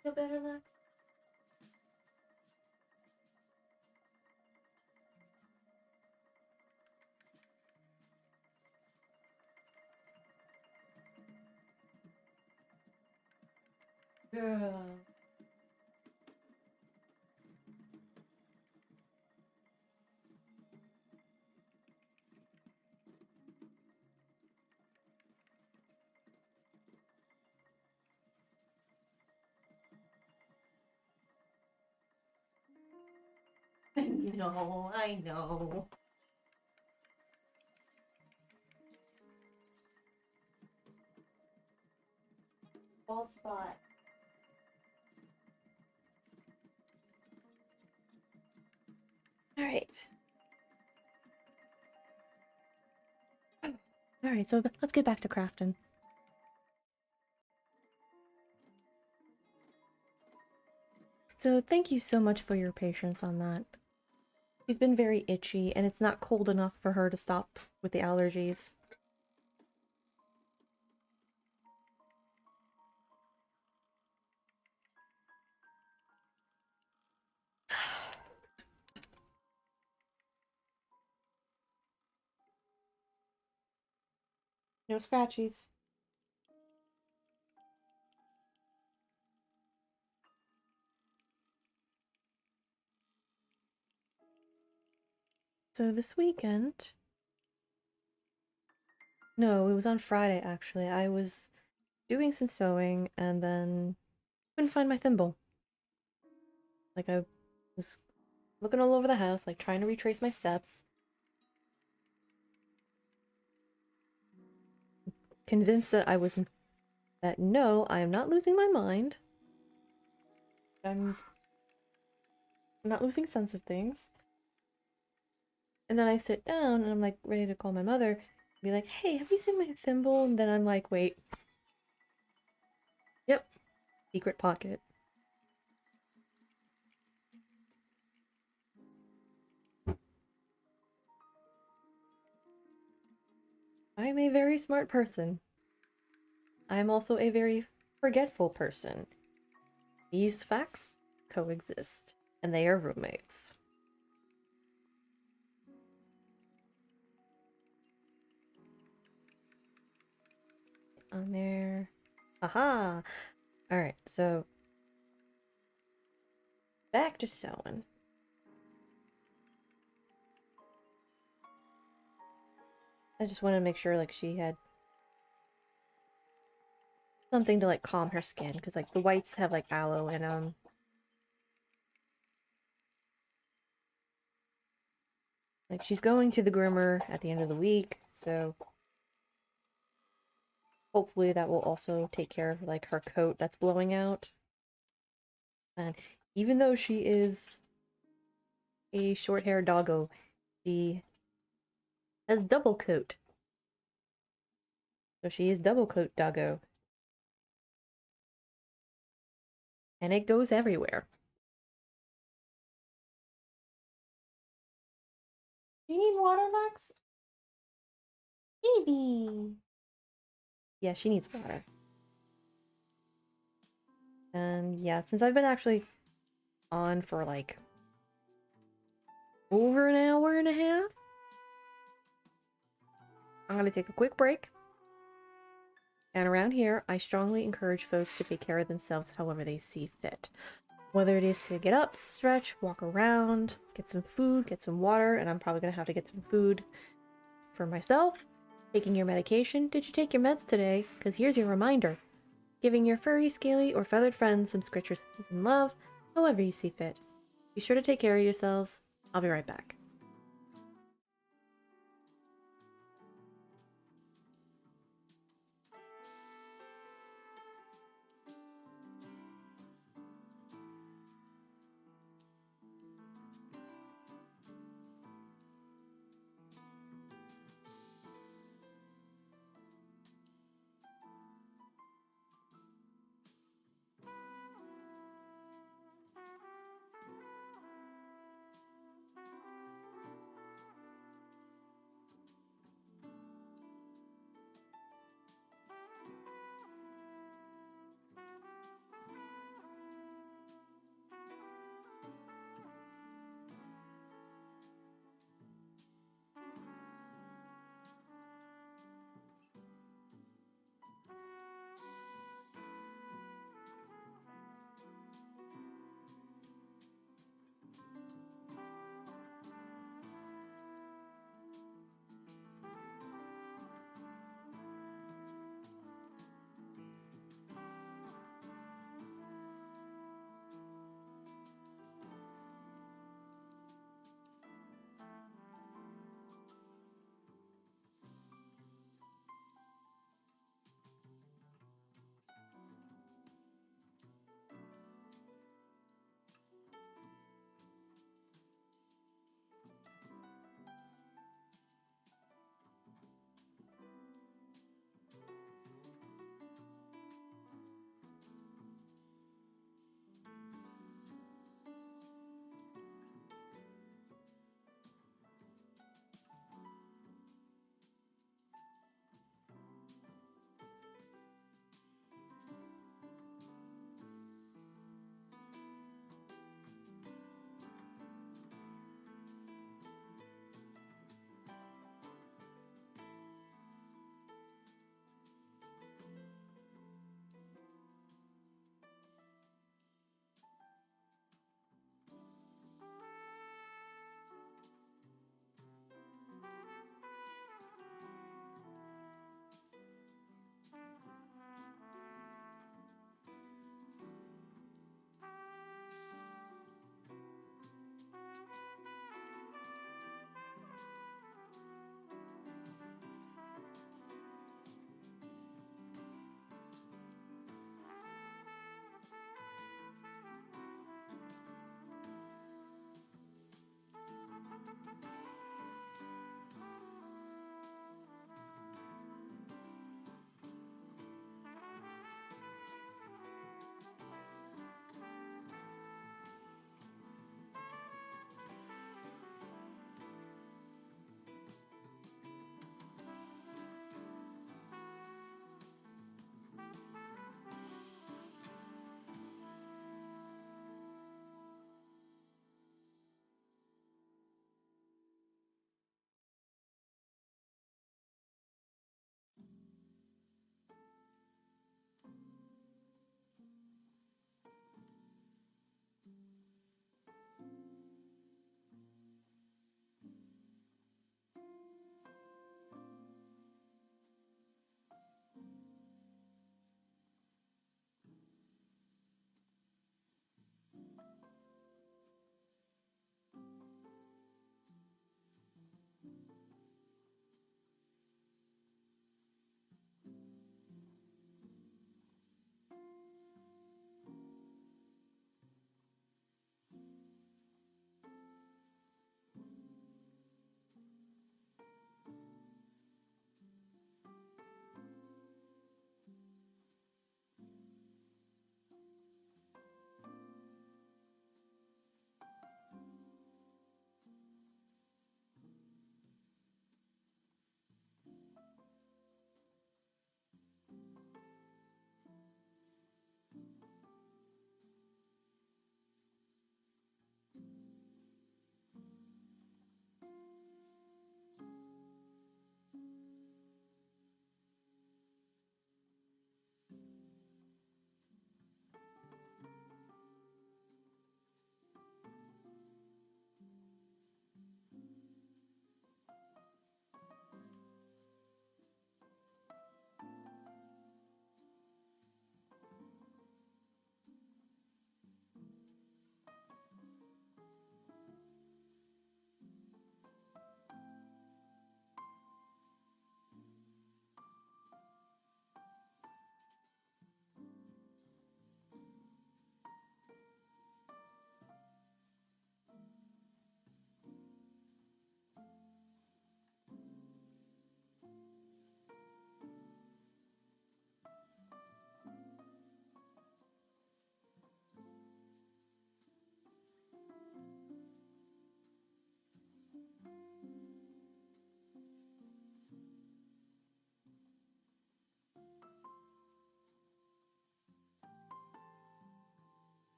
Feel better, Lex? Girl. I know. Bald spot. Alright. Alright, so let's get back to crafting. So thank you so much for your patience on that. She's been very itchy, and it's not cold enough for her to stop with the allergies. No scratchies. So this weekend... No, it was on Friday, actually. I was doing some sewing, and then couldn't find my thimble. Like, I was looking all over the house, like, trying to retrace my steps. Convinced that no, I am not losing my mind. I'm not losing sense of things. And then I sit down and I'm like ready to call my mother, be like, hey, have you seen my thimble? And then I'm like, wait. Yep. Secret pocket. I'm a very smart person. I'm also a very forgetful person. These facts coexist, and they are roommates. On there. Aha! Alright, so back to sewing. I just want to make sure like she had something to like calm her skin, because like the wipes have like aloe in them. Like she's going to the groomer at the end of the week, so hopefully that will also take care of like her coat that's blowing out. And even though she is a short-haired doggo, she has double coat. So she is double coat doggo. And it goes everywhere. Do you need water, Lex? Baby! Yeah, she needs water. And yeah, since I've been actually on for like over an hour and a half, I'm gonna take a quick break. And around here, I strongly encourage folks to take care of themselves however they see fit. Whether it is to get up, stretch, walk around, get some food, get some water, and I'm probably gonna have to get some food for myself. Taking your medication. Did you take your meds today? Because here's your reminder. Giving your furry, scaly, or feathered friends some scritches and love, however you see fit. Be sure to take care of yourselves. I'll be right back.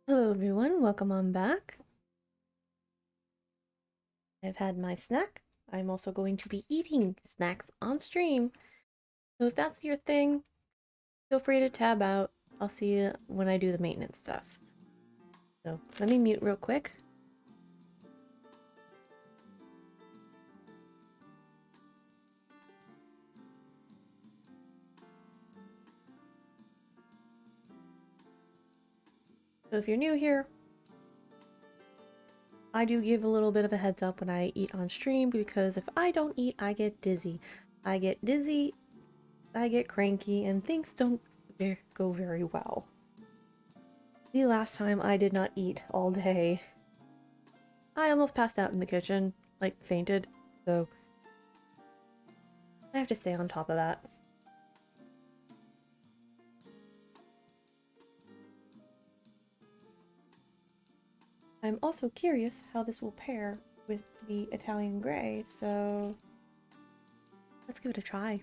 Hello everyone, welcome on back. I've had my snack. I'm also going to be eating snacks on stream. So if that's your thing, feel free to tab out. I'll see you when I do the maintenance stuff. So let me mute real quick. So if you're new here, I do give a little bit of a heads up when I eat on stream, because if I don't eat, I get dizzy. I get dizzy, I get cranky, and things don't go very well. The last time I did not eat all day, I almost passed out in the kitchen, like fainted, so I have to stay on top of that. I'm also curious how this will pair with the Italian Grey, so let's give it a try.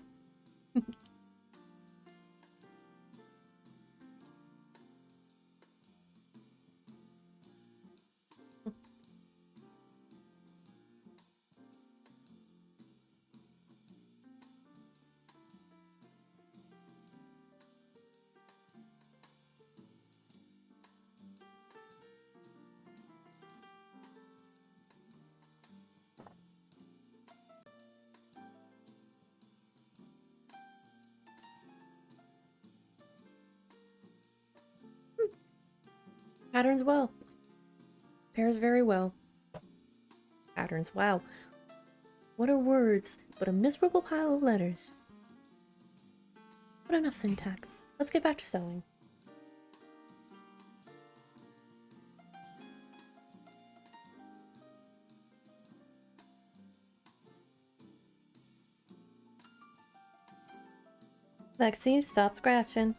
Patterns well. Pairs very well. Patterns, wow. What are words but a miserable pile of letters? But enough syntax. Let's get back to sewing. Lexi, stop scratching.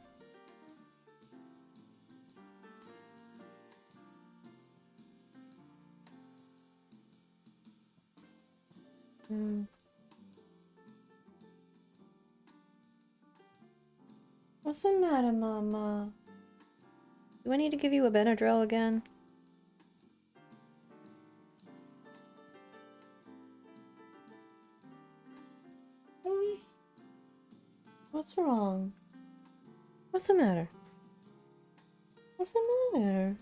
What's the matter, Mama? Do I need to give you a Benadryl again? What's wrong? What's the matter? What's the matter?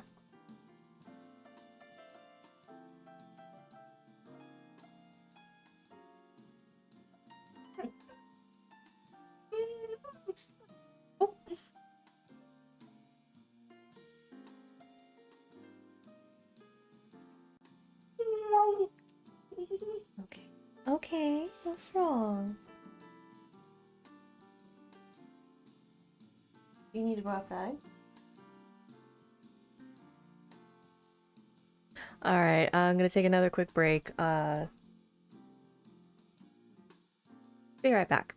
Oh. Okay. Okay, what's wrong? You need to go outside? Alright, I'm gonna take another quick break. Be right back.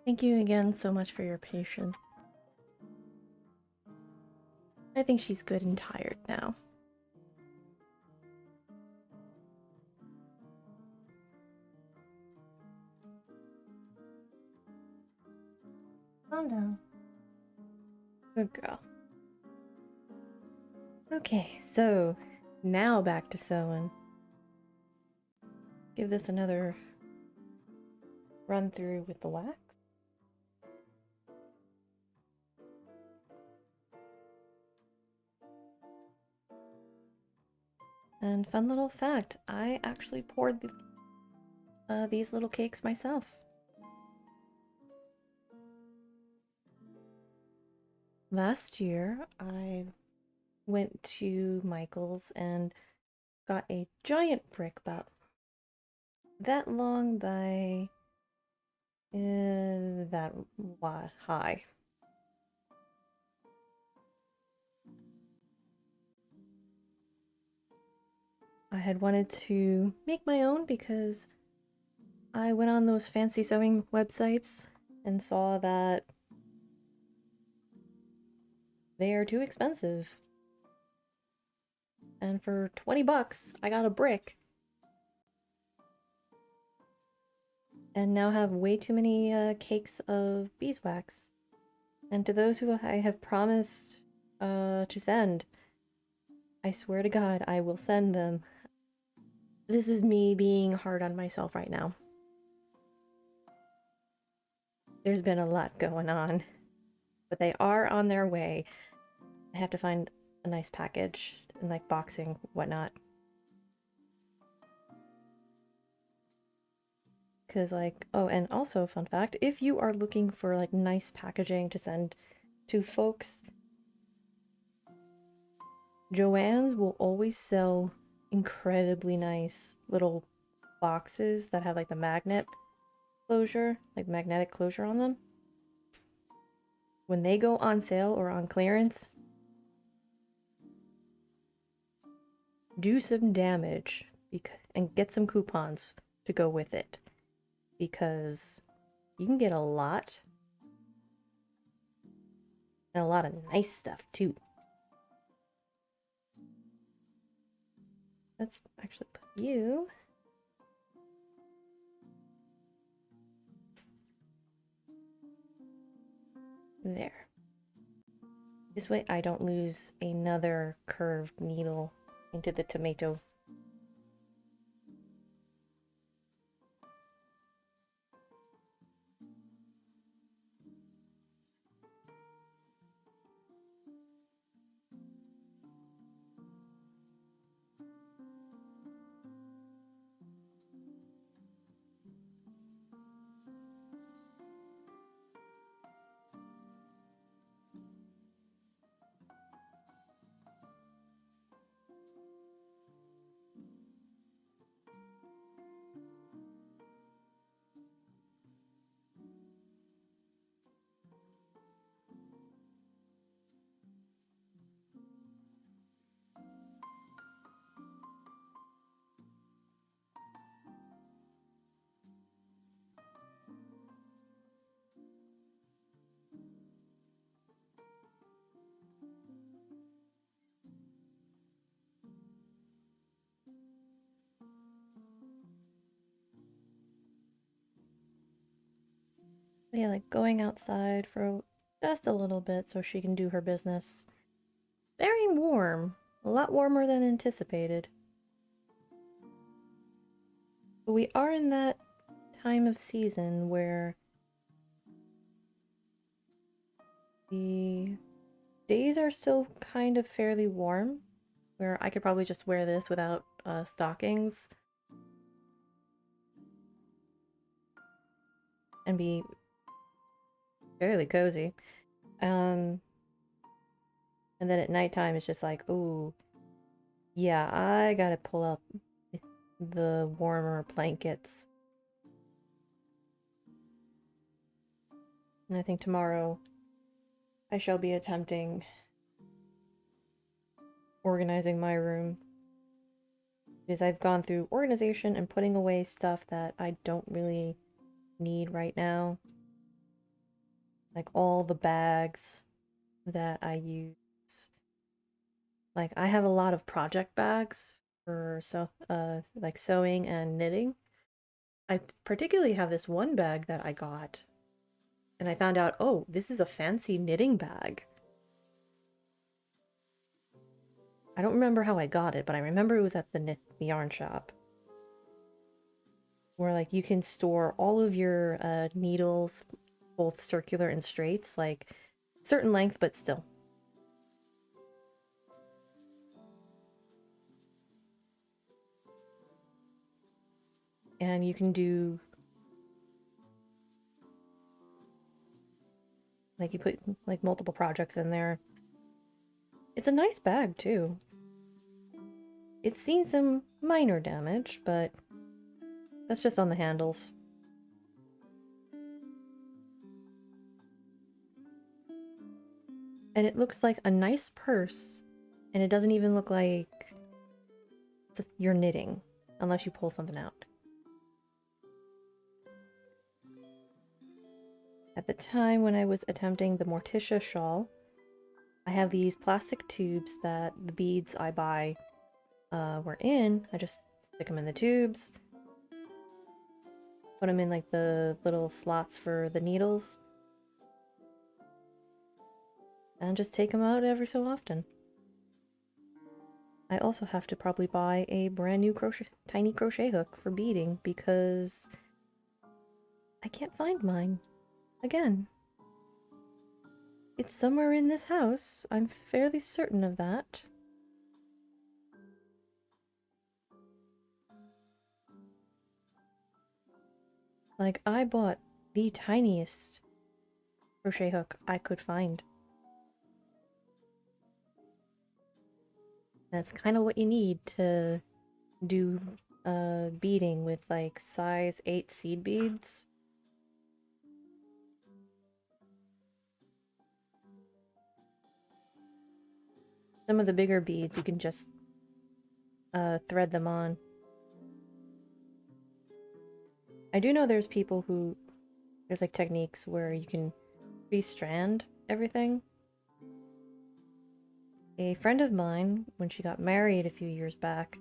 Thank you again so much for your patience. I think she's good and tired now. Calm down. Good girl. Okay, so now back to sewing. Give this another run through with the wax. And fun little fact, I actually poured these little cakes myself. Last year, I went to Michael's and got a giant brick about that long by that high. I had wanted to make my own because I went on those fancy sewing websites and saw that they are too expensive. And for 20 bucks, I got a brick. And now have way too many cakes of beeswax. And to those who I have promised to send, I swear to God, I will send them. This is me being hard on myself right now. There's been a lot going on, but they are on their way. I have to find a nice package and like boxing, whatnot. Because like, oh, and also fun fact, if you are looking for like nice packaging to send to folks, Joann's will always sell incredibly nice little boxes that have like the magnet closure, like magnetic closure on them. When they go on sale or on clearance, do some damage and get some coupons to go with it, because you can get a lot and a lot of nice stuff too. Let's actually put you there. This way I don't lose another curved needle into the tomato. Yeah, like going outside for just a little bit so she can do her business. Very warm. A lot warmer than anticipated. But we are in that time of season where the days are still kind of fairly warm, where I could probably just wear this without stockings and be fairly cozy. And then at nighttime it's just like, ooh, yeah, I gotta pull up the warmer blankets. And I think tomorrow I shall be attempting organizing my room, because I've gone through organization and putting away stuff that I don't really need right now. like all the bags that I use. Like I have a lot of project bags for like sewing and knitting. I particularly have this one bag that I got, and I found out, oh, this is a fancy knitting bag. I don't remember how I got it, but I remember it was at the yarn shop. Where like you can store all of your needles, both circular and straights, like certain length, but still. And you can do like you put like multiple projects in there. It's a nice bag too. It's seen some minor damage, but that's just on the handles. And it looks like a nice purse, and it doesn't even look like you're knitting unless you pull something out. At the time when I was attempting the Morticia shawl, I have these plastic tubes that the beads I buy were in. I just stick them in the tubes, put them in like the little slots for the needles, and just take them out every so often. I also have to probably buy a brand new tiny crochet hook for beading because I can't find mine again. It's somewhere in this house. I'm fairly certain of that. Like, I bought the tiniest crochet hook I could find. That's kind of what you need to do beading with like size 8 seed beads. Some of the bigger beads you can just thread them on. I do know there's people who there's like techniques where you can pre-strand everything. A friend of mine, when she got married a few years back,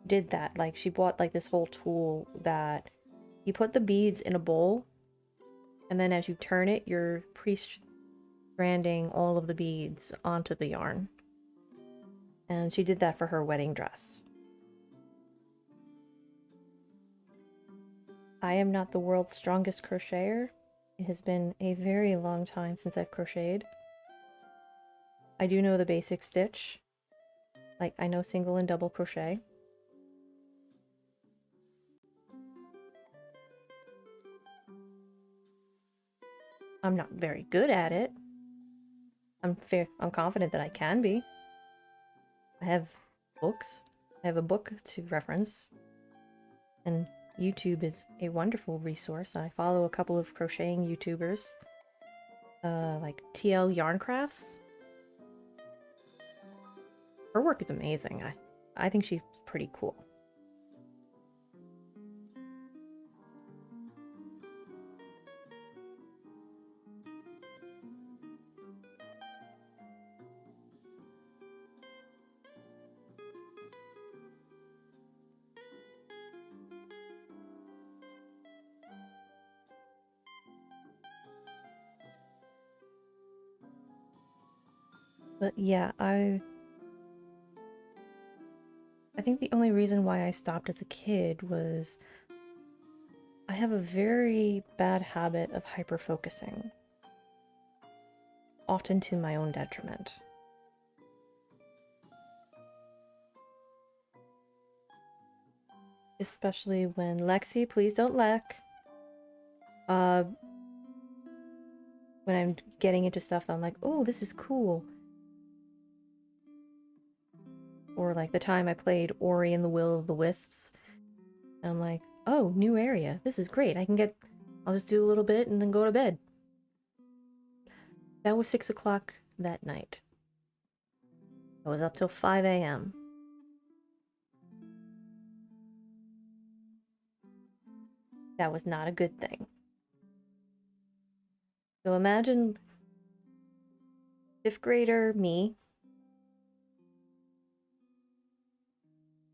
did that. Like, she bought like this whole tool that you put the beads in a bowl, and then as you turn it, you're pre-stranding all of the beads onto the yarn. And she did that for her wedding dress. I am not the world's strongest crocheter. It has been a very long time since I've crocheted. I do know the basic stitch. Like, I know single and double crochet. I'm not very good at it. I'm confident that I can be. I have books. I have a book to reference. And YouTube is a wonderful resource. I follow a couple of crocheting YouTubers. Like TL Yarn Crafts. Her work is amazing. I think she's pretty cool. But yeah, I think the only reason why I stopped as a kid was I have a very bad habit of hyper-focusing, often to my own detriment. Especially when Lexi, please don't leck. When I'm getting into stuff, I'm like, oh, this is cool. Or like the time I played Ori and the Will of the Wisps. I'm like, oh, new area. This is great. I'll just do a little bit and then go to bed. That was 6 o'clock that night. I was up till 5 a.m. That was not a good thing. So imagine 5th grader me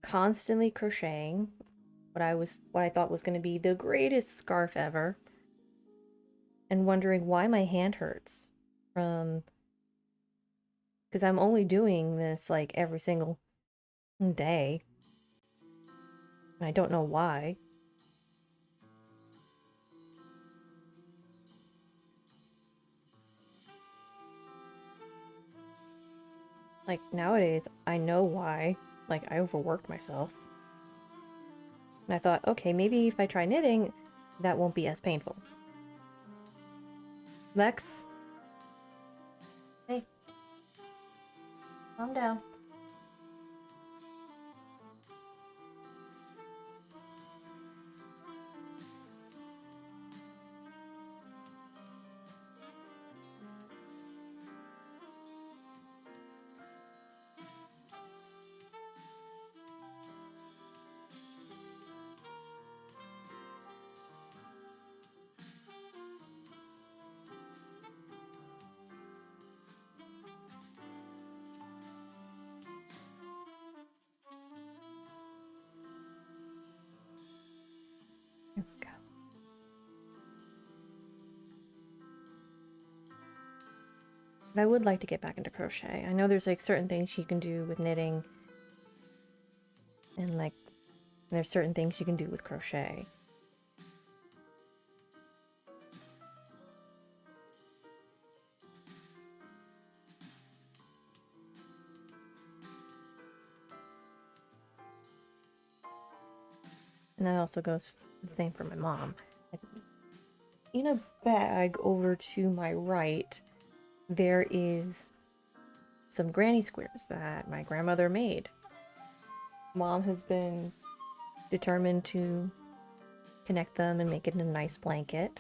constantly crocheting what I thought was going to be the greatest scarf ever, and wondering why my hand hurts from because I'm only doing this like every single day, and I don't know why. Like nowadays, I know why. Like I overworked myself. And I thought, okay, maybe if I try knitting, that won't be as painful. Lex? Hey. Calm down. Here we go. But I would like to get back into crochet. I know there's like certain things you can do with knitting, and like there's certain things you can do with crochet. And that also goes the same for my mom. In a bag over to my right, there is some granny squares that my grandmother made. Mom has been determined to connect them and make it a nice blanket.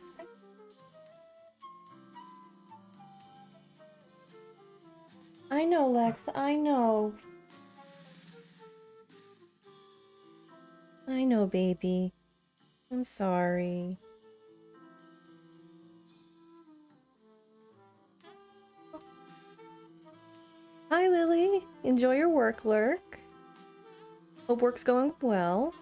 I know, Lex, I know. I know, baby. I'm sorry. Hi, Lily. Enjoy your work, Lurk. Hope work's going well.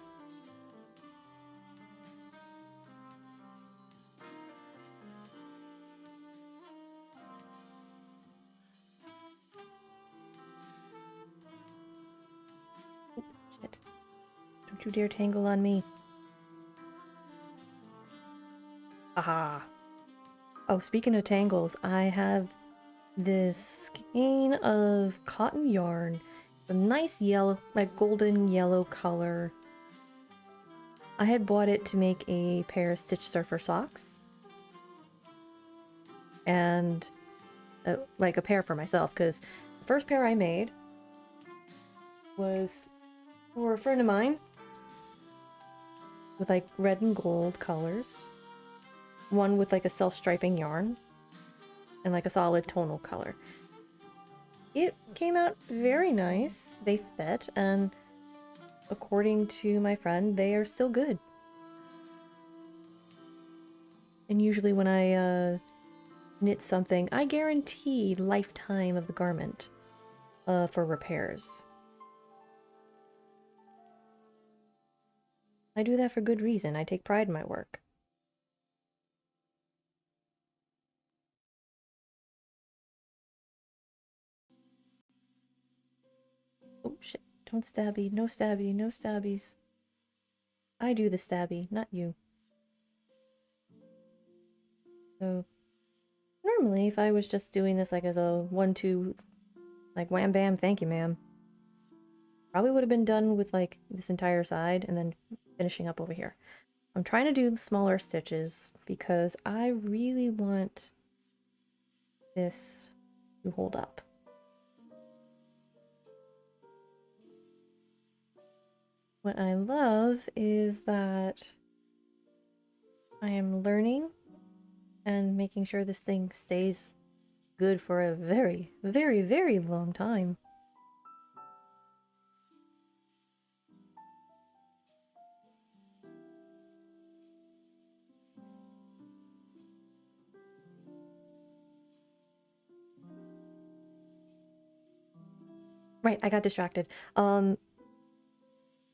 Oh, shit. Don't you dare tangle on me. Aha. Oh, speaking of tangles, I have this skein of cotton yarn. A nice yellow, like golden yellow color. I had bought it to make a pair of Stitch Surfer socks. And like a pair for myself, because the first pair I made was for a friend of mine with like red and gold colors. One with like a self-striping yarn and like a solid tonal color. It came out very nice. They fit, and according to my friend, they are still good. And usually when I knit something, I guarantee lifetime of the garment for repairs. I do that for good reason. I take pride in my work. Oh shit, don't stabby, no stabby, no stabbies. I do the stabby, not you. So, normally if I was just doing this like as a 1-2, like wham bam, thank you ma'am, probably would have been done with like this entire side and then finishing up over here. I'm trying to do the smaller stitches because I really want this to hold up. What I love is that I am learning and making sure this thing stays good for a very, very, very long time. Right, I got distracted. I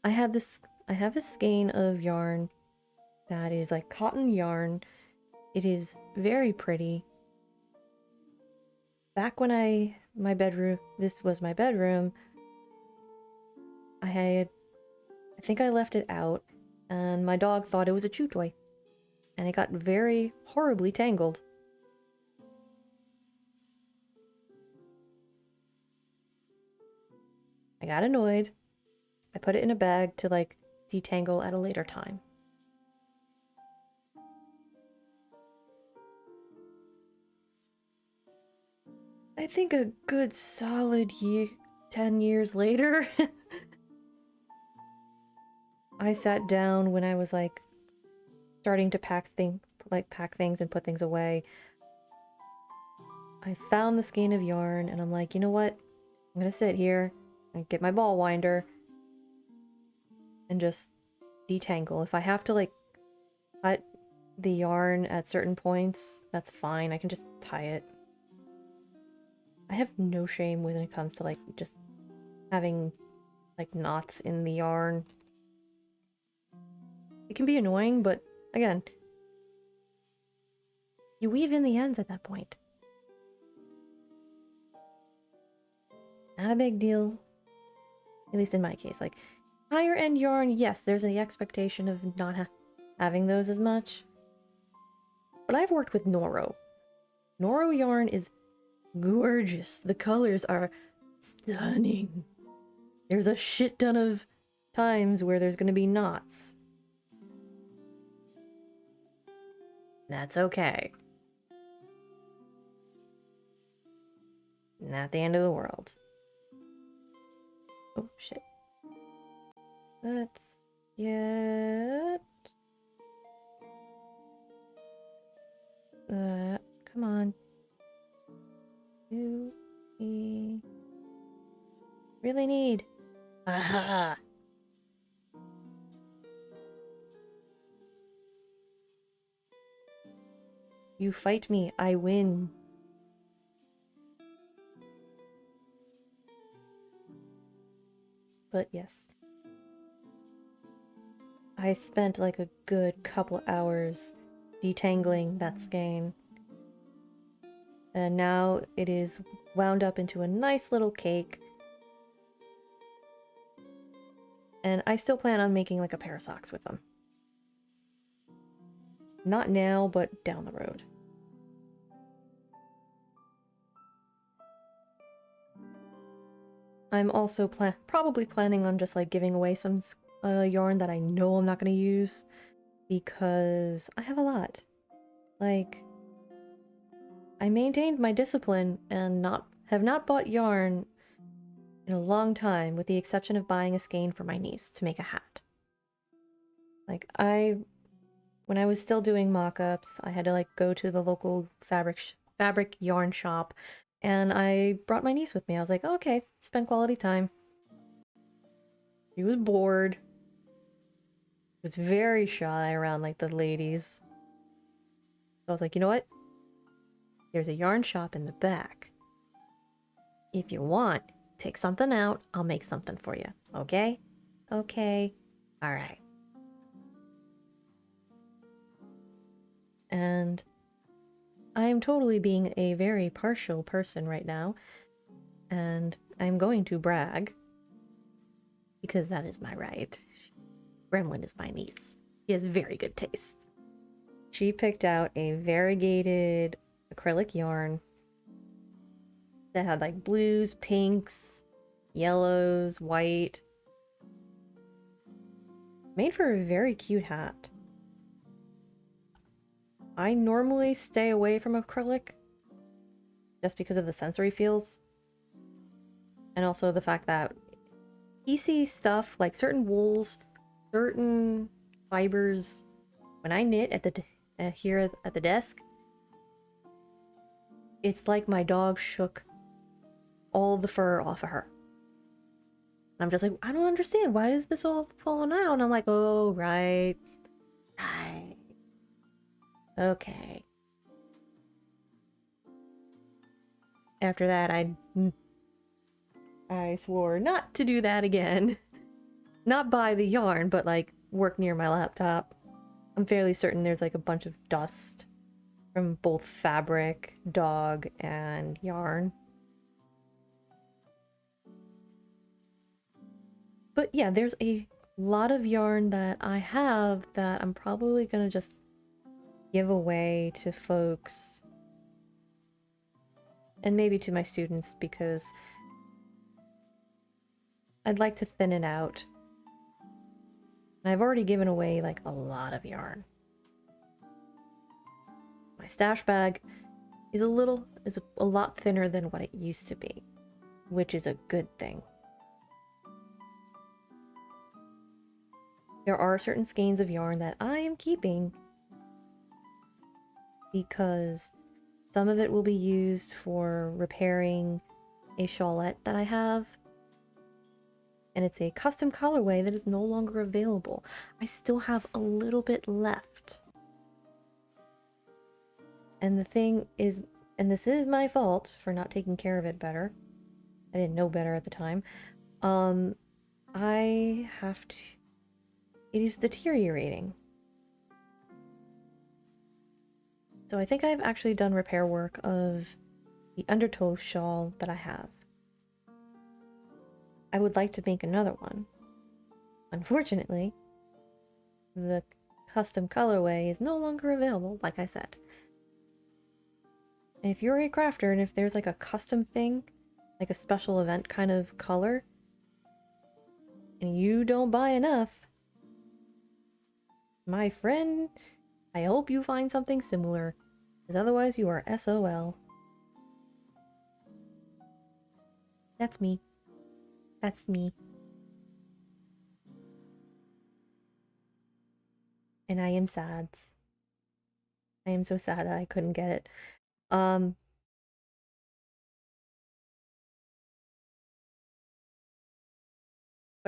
have this skein of yarn that is like cotton yarn. It is very pretty. Back when this was my bedroom, I think I left it out, and my dog thought it was a chew toy, and it got very horribly tangled. I got annoyed. I put it in a bag to like detangle at a later time. I think a good solid 10 years later, I sat down when I was like starting to pack things and put things away. I found the skein of yarn and I'm like, you know what? I'm gonna sit here and get my ball winder and just detangle. If I have to like cut the yarn at certain points, that's fine. I can just tie it. I have no shame when it comes to like just having like knots in the yarn. It can be annoying, but again, you weave in the ends at that point. Not a big deal. At least in my case. Like, higher end yarn, yes, there's the expectation of not having those as much. But I've worked with Noro. Noro yarn is gorgeous. The colors are stunning. There's a shit ton of times where there's gonna be knots. That's okay. Not the end of the world. Oh, shit. Let's get... come on. We really need... Aha! You fight me, I win. But yes. I spent like a good couple hours detangling that skein. And now it is wound up into a nice little cake. And I still plan on making like a pair of socks with them. Not now, but down the road. I'm also probably planning on just like giving away some yarn that I know I'm not going to use because I have a lot. Like, I maintained my discipline and have not bought yarn in a long time, with the exception of buying a skein for my niece to make a hat. Like, when I was still doing mock-ups, I had to like go to the local fabric yarn shop, and I brought my niece with me. I was like, oh, okay, spend quality time. She was bored. She was very shy around like the ladies. So I was like, you know what? There's a yarn shop in the back. If you want, pick something out. I'll make something for you. Okay? Okay. All right. And I am totally being a very partial person right now. And I'm going to brag. Because that is my right. Gremlin is my niece. She has very good taste. She picked out a variegated acrylic yarn that had like blues, pinks, yellows, white. Made for a very cute hat. I normally stay away from acrylic just because of the sensory feels. And also the fact that PC stuff, like certain wools, certain fibers, when I knit at the here at the desk, it's like my dog shook all the fur off of her. And I'm just like, I don't understand. Why is this all falling out? And I'm like, oh, right. Right. Okay. After that, I I swore not to do that again. Not buy the yarn, but like work near my laptop. I'm fairly certain there's like a bunch of dust from both fabric, dog, and yarn. But yeah, there's a lot of yarn that I have that I'm probably gonna just give away to folks. And maybe to my students, because I'd like to thin it out. And I've already given away like a lot of yarn. My stash bag is a lot thinner than what it used to be, which is a good thing. There are certain skeins of yarn that I am keeping because some of it will be used for repairing a shawlette that I have. And it's a custom colorway that is no longer available. I still have a little bit left. And the thing is, and this is my fault for not taking care of it better. I didn't know better at the time. I have to... It is deteriorating. So I think I've actually done repair work of the undertow shawl that I have. I would like to make another one. Unfortunately, the custom colorway is no longer available, like I said. And if you're a crafter and if there's like a custom thing, like a special event kind of color, and you don't buy enough, my friend, I hope you find something similar, because otherwise you are SOL. That's me. That's me. And I am sad. I am so sad I couldn't get it. But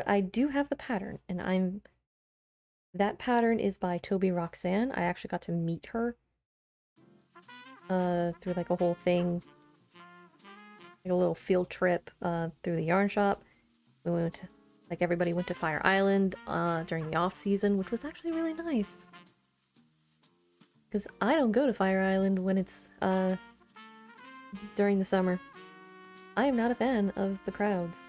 I do have the pattern, and that pattern is by Toby Roxanne. I actually got to meet her through like a whole thing, like a little field trip through the yarn shop. We went to, like, everybody went to Fire Island during the off season, which was actually really nice. Because I don't go to Fire Island when it's during the summer. I am not a fan of the crowds.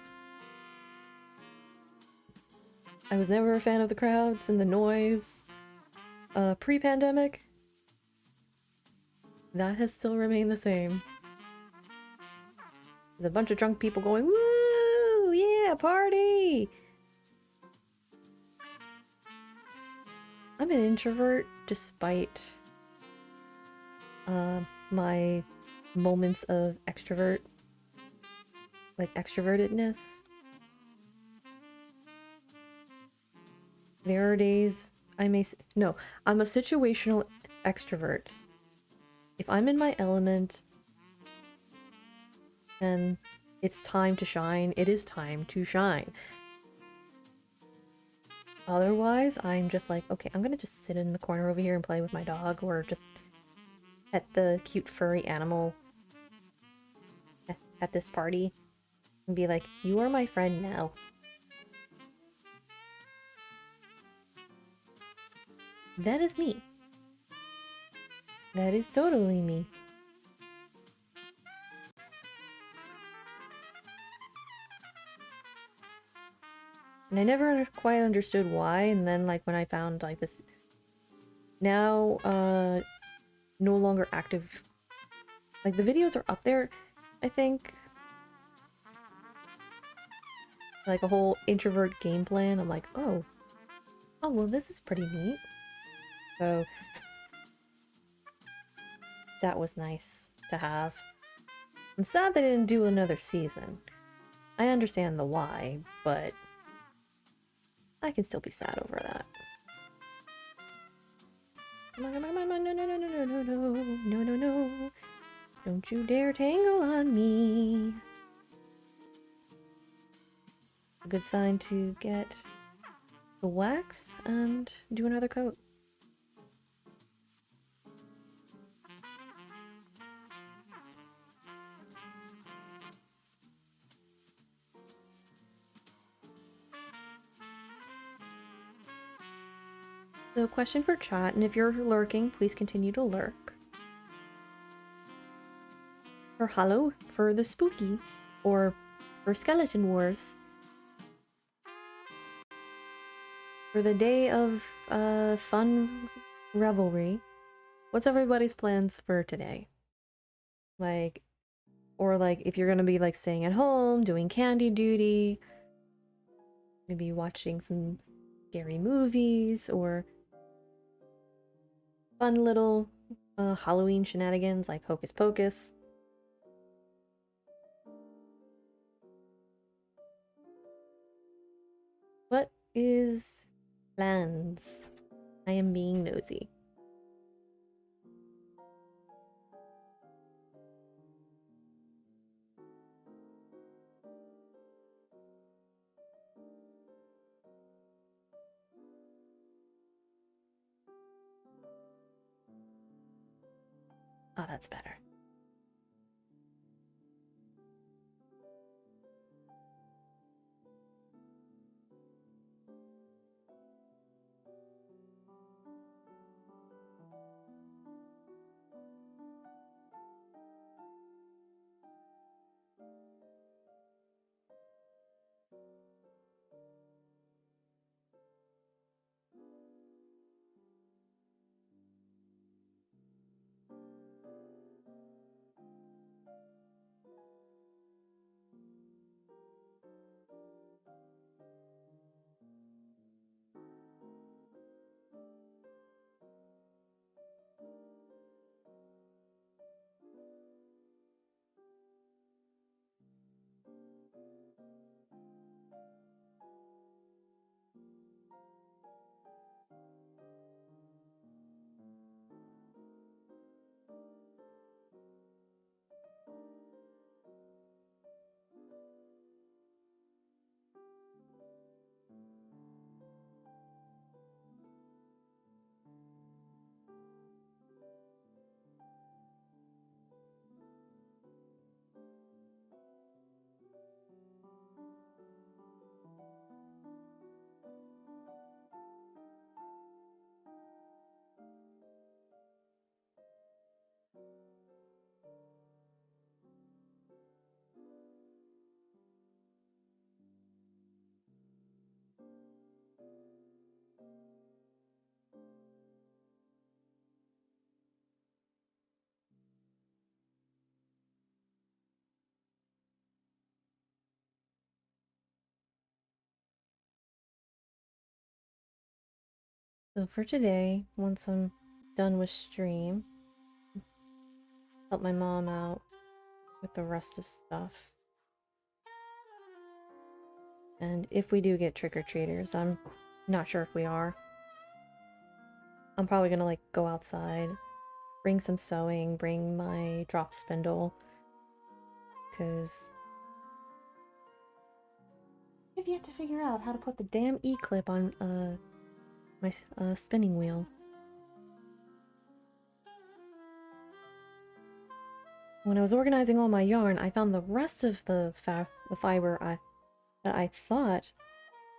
I was never a fan of the crowds and the noise. Pre-pandemic, that has still remained the same. There's a bunch of drunk people going, woo, yeah, party! I'm an introvert despite my moments of extrovert, like extrovertedness. There are days I may no, I'm a situational extrovert. If I'm in my element and it's time to shine, it is time to shine. Otherwise, I'm just like, okay, I'm gonna just sit in the corner over here and play with my dog, or just pet the cute furry animal at this party and be like, you are my friend now. That is me. That is totally me. And I never quite understood why, and then like when I found like this now no longer active, like the videos are up there, I think, like a whole introvert game plan. I'm like, oh well, this is pretty neat. So that was nice to have. I'm sad they didn't do another season. I understand the why, but I can still be sad over that. Come on, come on, come on, no, no, no, no, no, no, no, no, no, no. Don't you dare tangle on me. A good sign to get the wax and do another coat. So, question for chat, and if you're lurking, please continue to lurk. For Hallow, for the spooky, or for Skeleton Wars, for the day of fun revelry, what's everybody's plans for today? Like, or like if you're gonna be like staying at home, doing candy duty, maybe watching some scary movies, or fun little Halloween shenanigans like Hocus Pocus. What is plans? I am being nosy. Oh, that's better. So for today, once I'm done with stream, help my mom out with the rest of stuff. And if we do get trick-or-treaters, I'm not sure if we are. I'm probably gonna like go outside, bring some sewing, bring my drop spindle, because I've yet to figure out how to put the damn E-clip on my spinning wheel. When I was organizing all my yarn, I found the rest of the fiber that I thought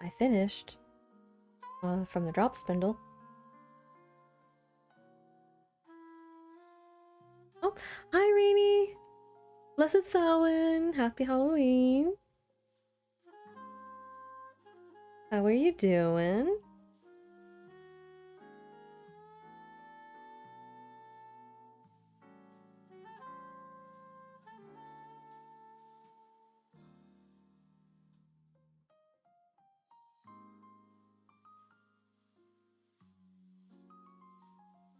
I finished from the drop spindle. Oh, hi Rainy! Blessed Samhain! Happy Halloween! How are you doing?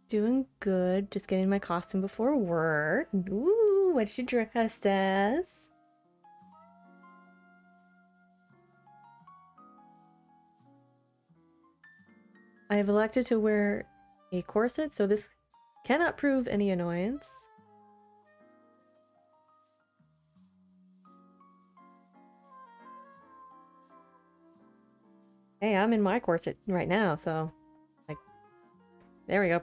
Doing good. Just getting my costume before work. Ooh, what you dressed as? I have elected to wear a corset, so this cannot prove any annoyance. Hey, I'm in my corset right now, so like, there we go.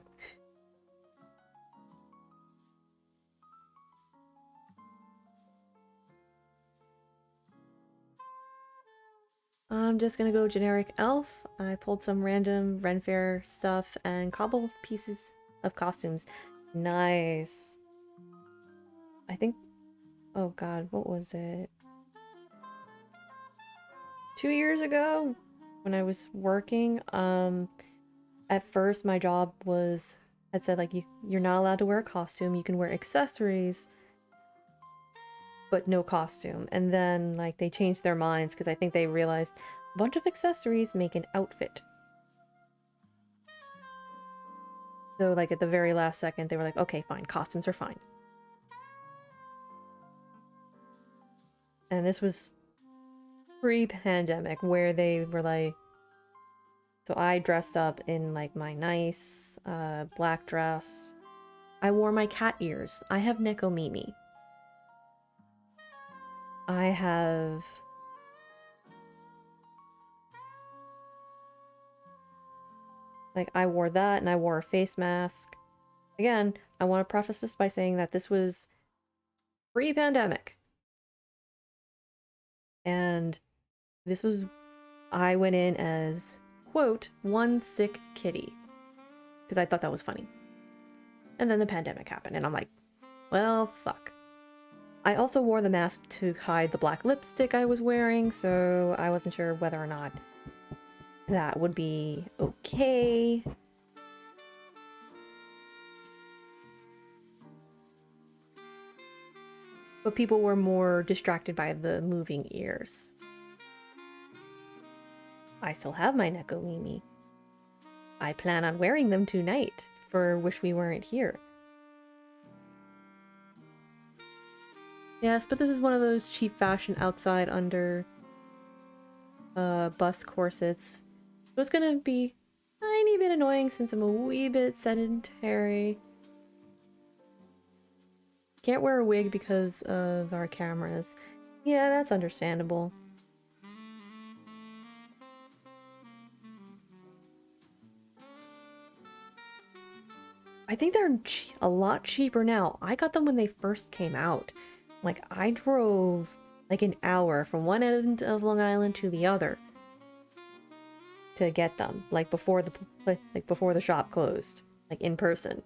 I'm just gonna go generic elf. I pulled some random Ren Fair stuff and cobbled pieces of costumes. Nice. I think, oh god, what was it? 2 years ago when I was working, at first my job had said like you're not allowed to wear a costume, you can wear accessories, but no costume. And then like they changed their minds because I think they realized a bunch of accessories make an outfit. So like at the very last second they were like, okay, fine, costumes are fine. And this was pre-pandemic where they were like, so I dressed up in like my nice black dress. I wore my cat ears. I have Nekomimi. I have like I wore that and I wore a face mask. Again, I want to preface this by saying that this was pre-pandemic. And this was I went in as quote one sick kitty because I thought that was funny. And then the pandemic happened and I'm like, well, fuck. I also wore the mask to hide the black lipstick I was wearing, so I wasn't sure whether or not that would be okay. But people were more distracted by the moving ears. I still have my Nekomimi. I plan on wearing them tonight for Wish We Weren't Here. Yes, but this is one of those cheap fashion outside under bust corsets. So it's gonna be a tiny bit annoying since I'm a wee bit sedentary. Can't wear a wig because of our cameras. Yeah, that's understandable. I think they're a lot cheaper now. I got them when they first came out. Like, I drove like an hour from one end of Long Island to the other to get them, like before the shop closed, like in person.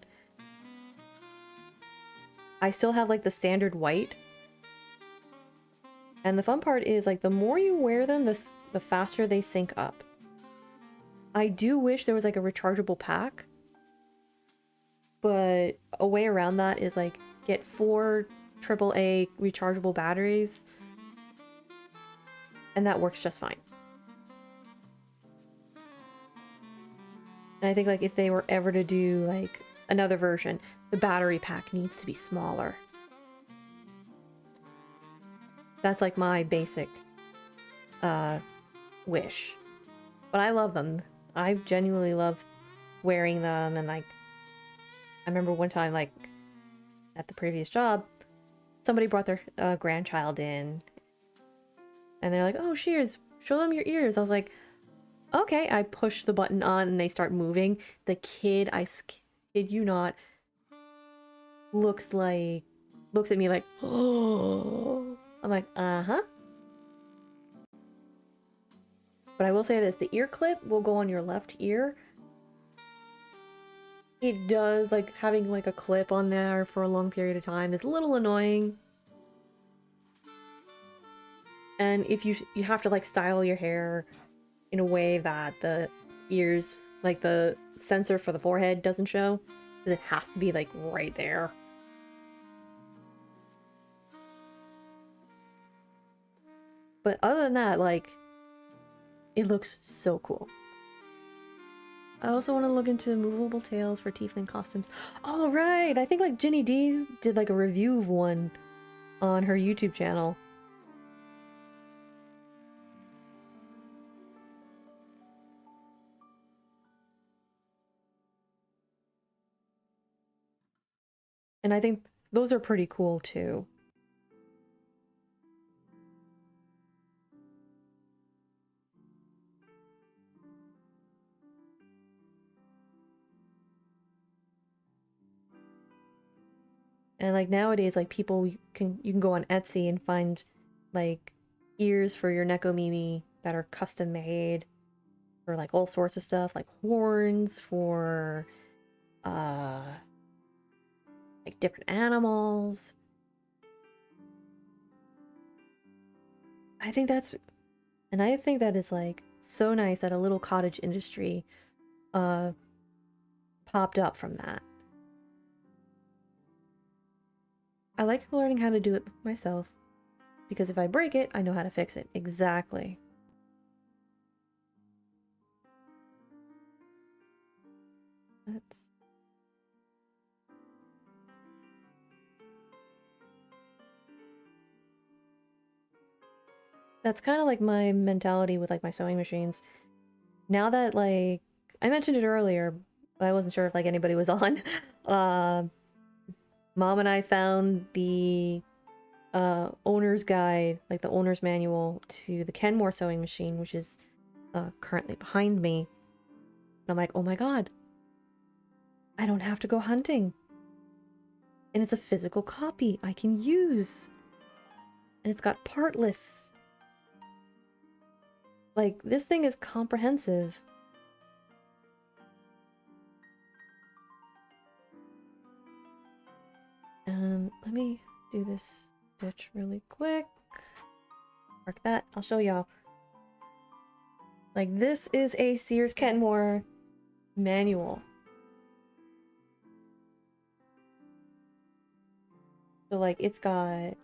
I still have like the standard white. And the fun part is like the more you wear them, the faster they sync up. I do wish there was like a rechargeable pack. But a way around that is like get 4 AAA rechargeable batteries. And that works just fine. And I think like if they were ever to do like another version, the battery pack needs to be smaller. That's like my basic wish. But I love them. I genuinely love wearing them, and like I remember one time like at the previous job, somebody brought their grandchild in and they're like, "Oh, Shears, show them your ears." I was like, "Okay." I push the button on and they start moving. The kid, I kid you not, looks at me like, "Oh." I'm like, "Uh-huh." But I will say this, the ear clip will go on your left ear. It does, like, having like a clip on there for a long period of time is a little annoying. And if you have to like style your hair in a way that the ears, like the sensor for the forehead doesn't show, because it has to be like right there. But other than that, like, it looks so cool. I also want to look into movable tails for tiefling costumes. Oh, right! I think like Ginny D did like a review of one on her YouTube channel. And I think those are pretty cool too. And like nowadays, like people you can go on Etsy and find like ears for your Nekomimi that are custom made for like all sorts of stuff, like horns for like different animals. I think that is like so nice that a little cottage industry popped up from that. I like learning how to do it myself, because if I break it, I know how to fix it. Exactly. That's kind of like my mentality with like my sewing machines. Now that, like, I mentioned it earlier, but I wasn't sure if like anybody was on. Mom and I found the owner's guide, like the owner's manual to the Kenmore sewing machine, which is currently behind me. And I'm like, oh my god, I don't have to go hunting. And it's a physical copy I can use. And it's got part lists. Like, this thing is comprehensive. Let me do this stitch really quick. Mark that. I'll show y'all. Like, this is a Sears Kenmore manual. So, like, it's got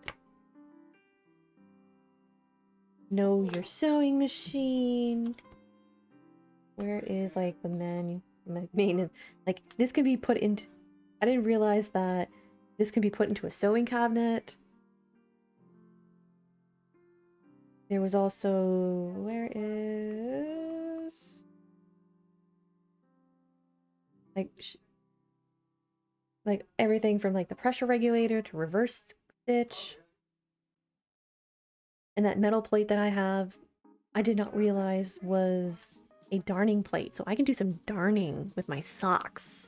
know your sewing machine. Where is, like, the maintenance? Like, this can be put into... I didn't realize that this can be put into a sewing cabinet. There was also... Where is... Like everything from like the pressure regulator to reverse stitch. And that metal plate that I have, I did not realize was a darning plate. So I can do some darning with my socks.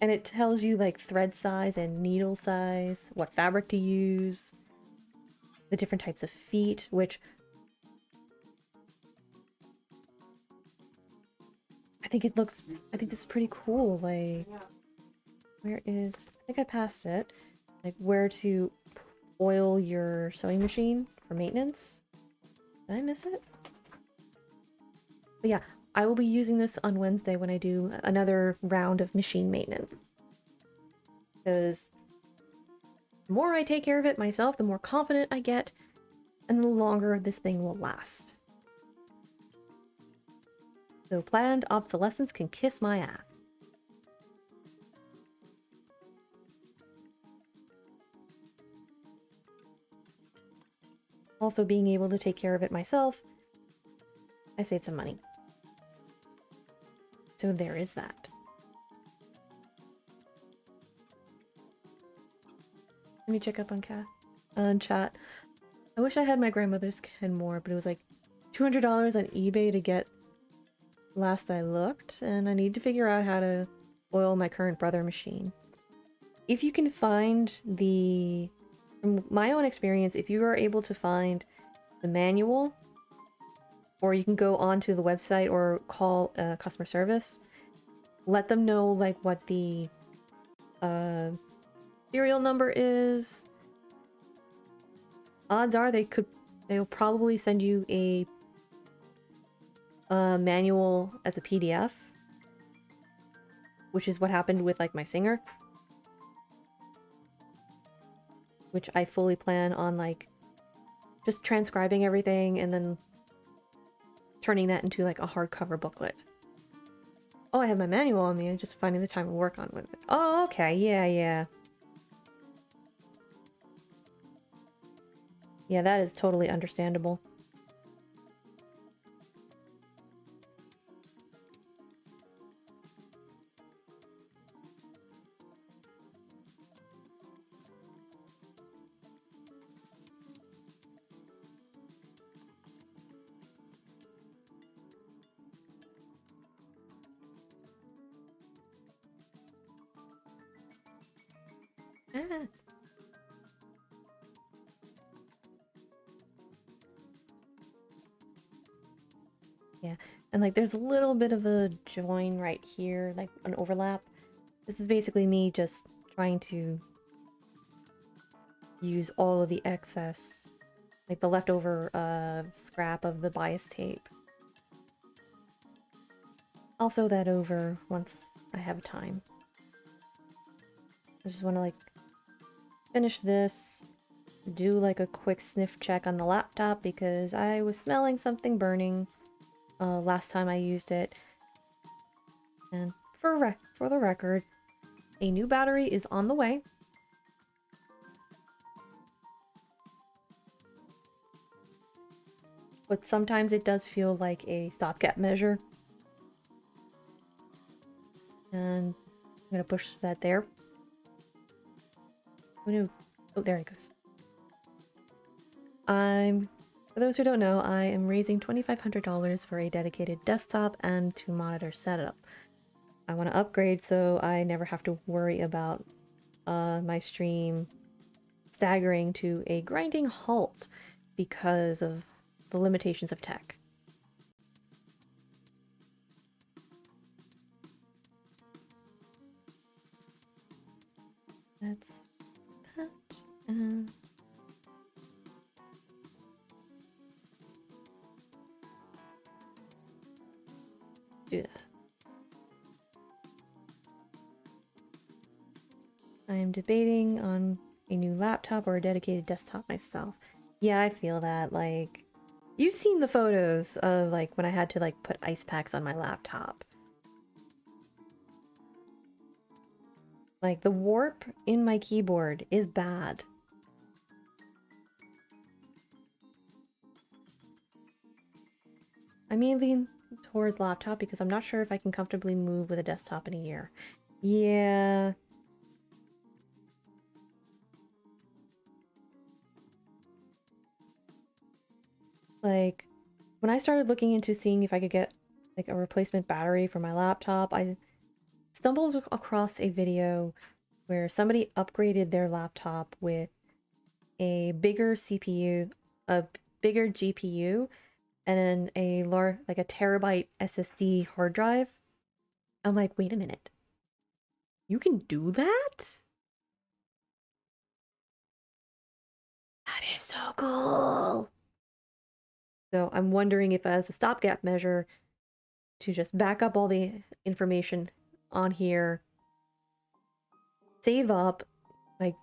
And it tells you like thread size and needle size, what fabric to use, the different types of feet, which I think this is pretty cool. Like, where is, I think I passed it. Like, where to oil your sewing machine for maintenance. Did I miss it? But yeah, I will be using this on Wednesday when I do another round of machine maintenance. Because the more I take care of it myself, the more confident I get, and the longer this thing will last. So planned obsolescence can kiss my ass. Also, being able to take care of it myself, I saved some money. So there is that. Let me check up on chat. I wish I had my grandmother's Kenmore, but it was like $200 on eBay to get last I looked, and I need to figure out how to oil my current brother machine. If you can find the... From my own experience, if you are able to find the manual, or you can go onto the website or call customer service, let them know like what the serial number is. Odds are they'll probably send you a manual as a PDF, which is what happened with like my Singer, which I fully plan on like just transcribing everything and then turning that into like a hardcover booklet. Oh, I have my manual on me. I'm just finding the time to work on with it. Oh, okay. Yeah. Yeah, that is totally understandable. Ah. Yeah, and like there's a little bit of a join right here, like an overlap. This is basically me just trying to use all of the excess, like the leftover scrap of the bias tape. I'll sew that over once I have time. I just want to like finish this, do like a quick sniff check on the laptop because I was smelling something burning last time I used it. And for the record, a new battery is on the way. But sometimes it does feel like a stopgap measure. And I'm gonna push that there. Oh no. Oh, there it goes. For those who don't know, I am raising $2,500 for a dedicated desktop and 2-monitor setup. I want to upgrade so I never have to worry about my stream staggering to a grinding halt because of the limitations of tech. That's that. Do that. I am debating on a new laptop or a dedicated desktop myself. Yeah, I feel that. Like, you've seen the photos of like when I had to like put ice packs on my laptop. Like, the warp in my keyboard is bad. I may lean towards laptop because I'm not sure if I can comfortably move with a desktop in a year. Yeah. Like, when I started looking into seeing if I could get like a replacement battery for my laptop, I stumbled across a video where somebody upgraded their laptop with a bigger CPU, a bigger GPU, and then a like a terabyte SSD hard drive. I'm like, wait a minute. You can do that? That is so cool. So I'm wondering if as a stopgap measure to just back up all the information on here, save up, like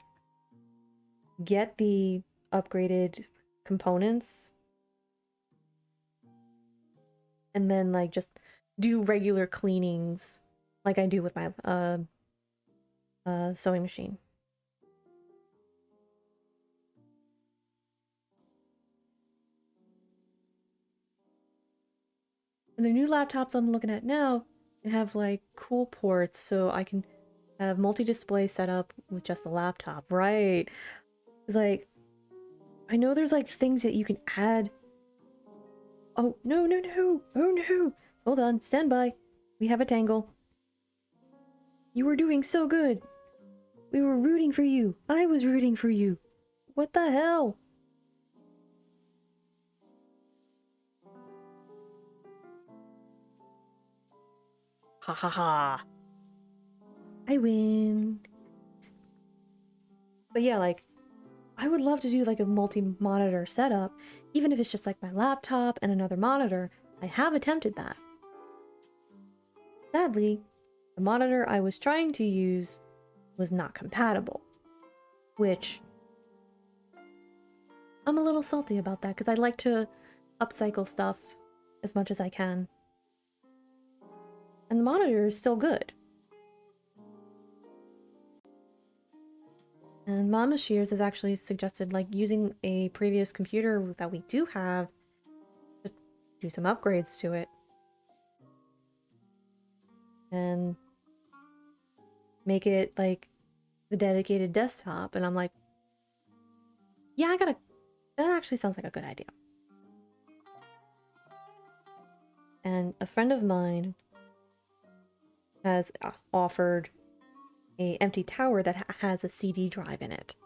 get the upgraded components, and then like just do regular cleanings like I do with my sewing machine. And the new laptops I'm looking at now have like cool ports so I can have multi-display set up with just the laptop. Right. It's like, I know there's like things that you can add. Oh, no, no, no. Oh, no. Hold on. Stand by. We have a tangle. You were doing so good. We were rooting for you. I was rooting for you. What the hell? Ha ha ha. I win. But yeah, like, I would love to do like a multi-monitor setup, even if it's just like my laptop and another monitor. I have attempted that. Sadly, the monitor I was trying to use was not compatible, which I'm a little salty about that because I like to upcycle stuff as much as I can. And the monitor is still good. And Mama Shears has actually suggested like using a previous computer that we do have, just do some upgrades to it. And make it like the dedicated desktop. And I'm like, yeah, that actually sounds like a good idea. And a friend of mine has offered a empty tower that has a CD drive in it.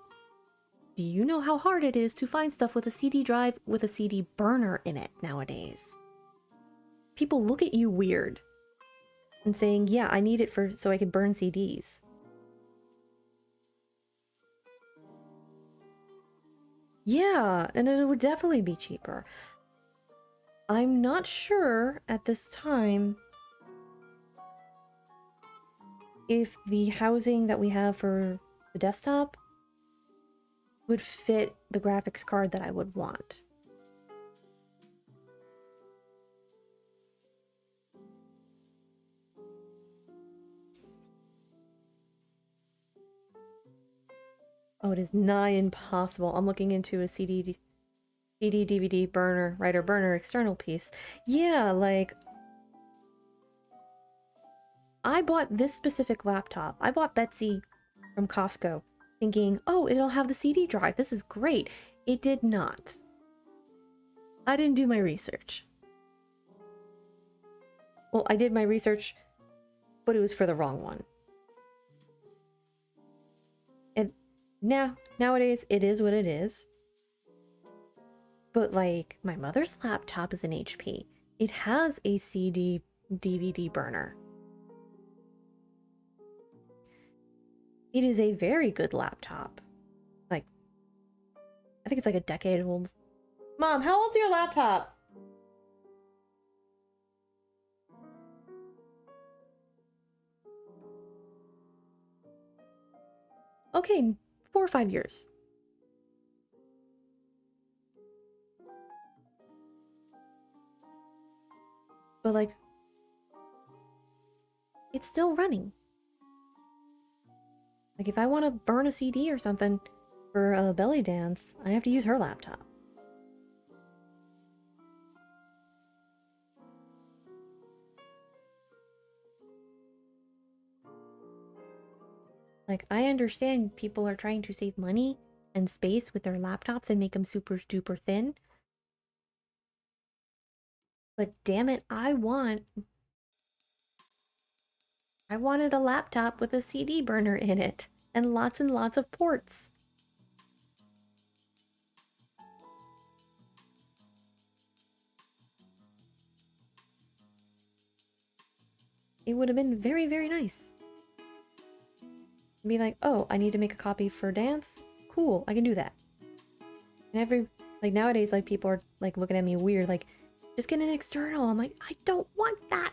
Do you know how hard it is to find stuff with a CD drive with a CD burner in it nowadays? people look at you weird and saying, yeah, I need it for so I can burn CDs. Yeah, and it would definitely be cheaper. I'm not sure at this time if the housing that we have for the desktop would fit the graphics card that I would want. Oh, it is nigh impossible. I'm looking into a CD, DVD burner, writer burner external piece. Yeah, like, I bought this specific laptop. I bought Betsy from Costco thinking, oh, it'll have the CD drive. This is great. It did not. I didn't do my research. Well, I did my research, but it was for the wrong one. And nowadays, it is what it is. But, like, my mother's laptop is an HP. It has a CD DVD burner. It is a very good laptop. Like, I think it's like a decade old. Mom, how old's your laptop? Okay, 4 or 5 years. But, like, it's still running. Like, if I want to burn a CD or something for a belly dance, I have to use her laptop. Like, I understand people are trying to save money and space with their laptops and make them super duper thin. But damn it, I wanted a laptop with a CD burner in it and lots of ports. It would have been very, very nice. Be like, oh, I need to make a copy for dance? Cool, I can do that. And like nowadays, like people are like looking at me weird, like, just get an external. I'm like, I don't want that.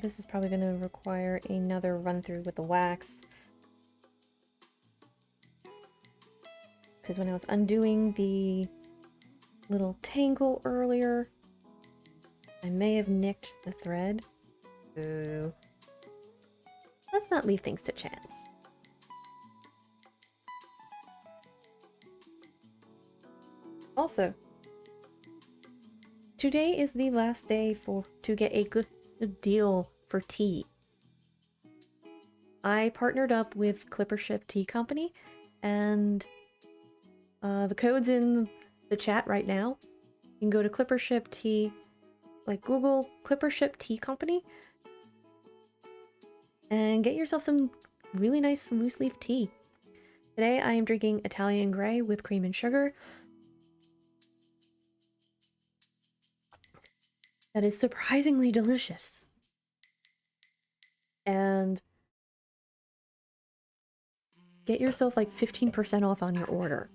This is probably going to require another run through with the wax. Because when I was undoing the little tangle earlier, I may have nicked the thread. Ooh. Let's not leave things to chance. Also, today is the last day to get a good deal for tea. I partnered up with Clippership Tea Company, and the code's in the chat right now. You can go to Clippership Tea, like Google Clippership Tea Company, and get yourself some really nice loose leaf tea. Today I am drinking Italian Grey with cream and sugar. That is surprisingly delicious. And get yourself like 15% off on your order.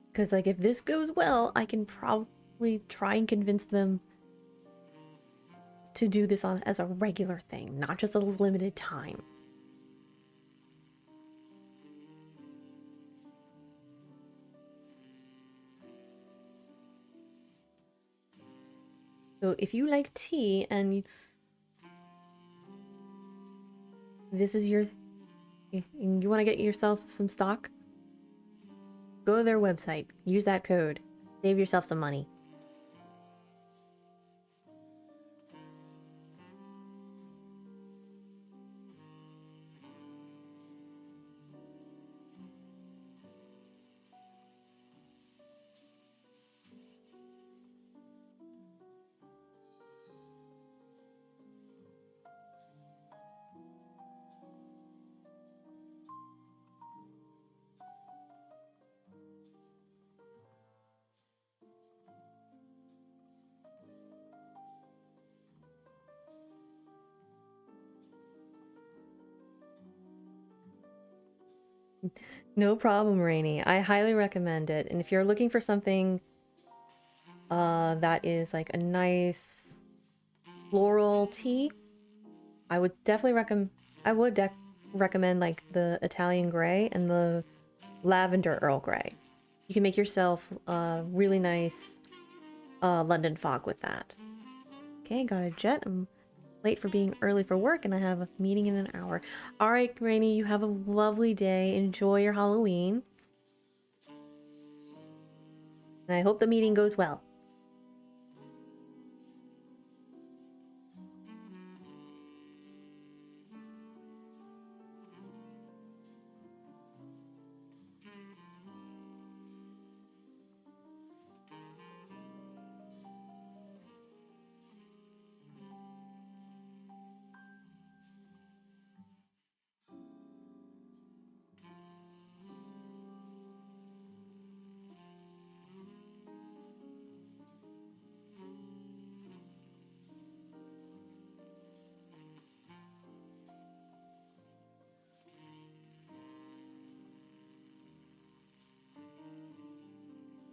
Because like if this goes well, I can probably try and convince them to do this on as a regular thing, not just a limited time. So if you like tea and this is your, and you want to get yourself some stock, go to their website, use that code, save yourself some money. No problem, Rainy. I highly recommend it. And if you're looking for something that is like a nice floral tea, I would definitely recommend like the Italian Grey and the Lavender Earl Grey. You can make yourself a really nice London fog with that. Okay, got a jet. I'm late for being early for work and I have a meeting in an hour. All right, Rainy, you have a lovely day. Enjoy your Halloween. And I hope the meeting goes well.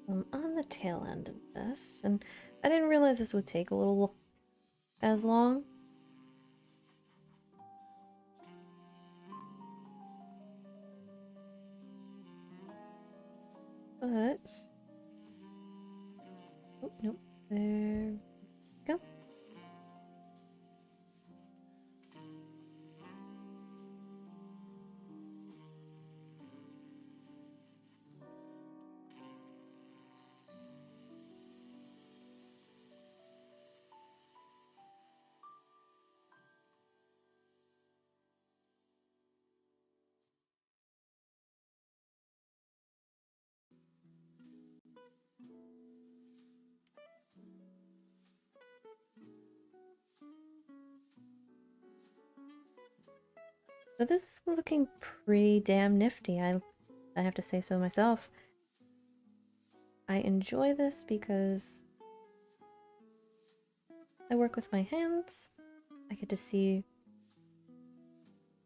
I'm on the tail end of this, and I didn't realize this would take a little as long. But... oh, nope. There we go. So this is looking pretty damn nifty. I have to say so myself. I enjoy this because I work with my hands. I get to see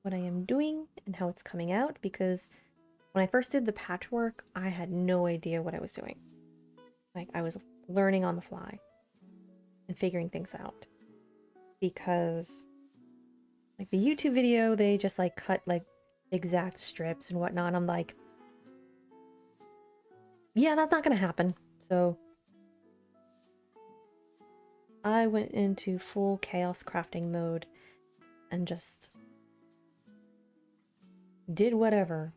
what I am doing and how it's coming out, because when I first did the patchwork, I had no idea what I was doing. Like, I was learning on the fly and figuring things out. Because like the YouTube video, they just like cut like exact strips and whatnot. I'm like, yeah, that's not gonna happen. So I went into full chaos crafting mode and just did whatever.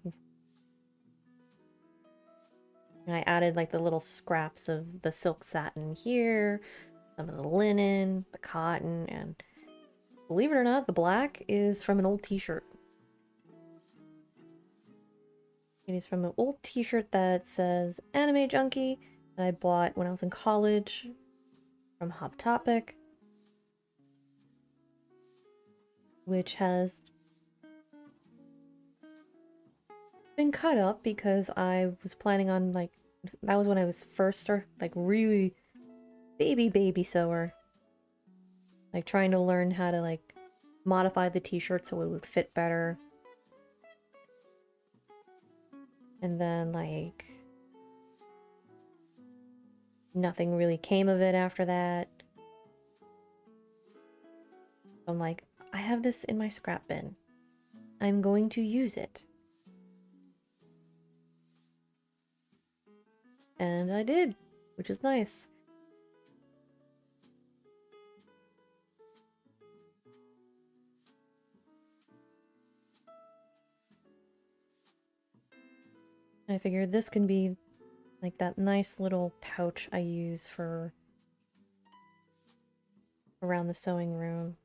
And I added like the little scraps of the silk satin here, some of the linen, the cotton, and believe it or not, the black is from an old t-shirt. It is from an old t-shirt that says Anime Junkie that I bought when I was in college from Hot Topic, which has been cut up because I was planning on, like, that was when I was first like really baby sewer, like trying to learn how to like modify the t-shirt so it would fit better. And then like nothing really came of it after that. I'm like, I have this in my scrap bin. I'm going to use it. And I did, which is nice. I figured this can be like that nice little pouch I use for around the sewing room.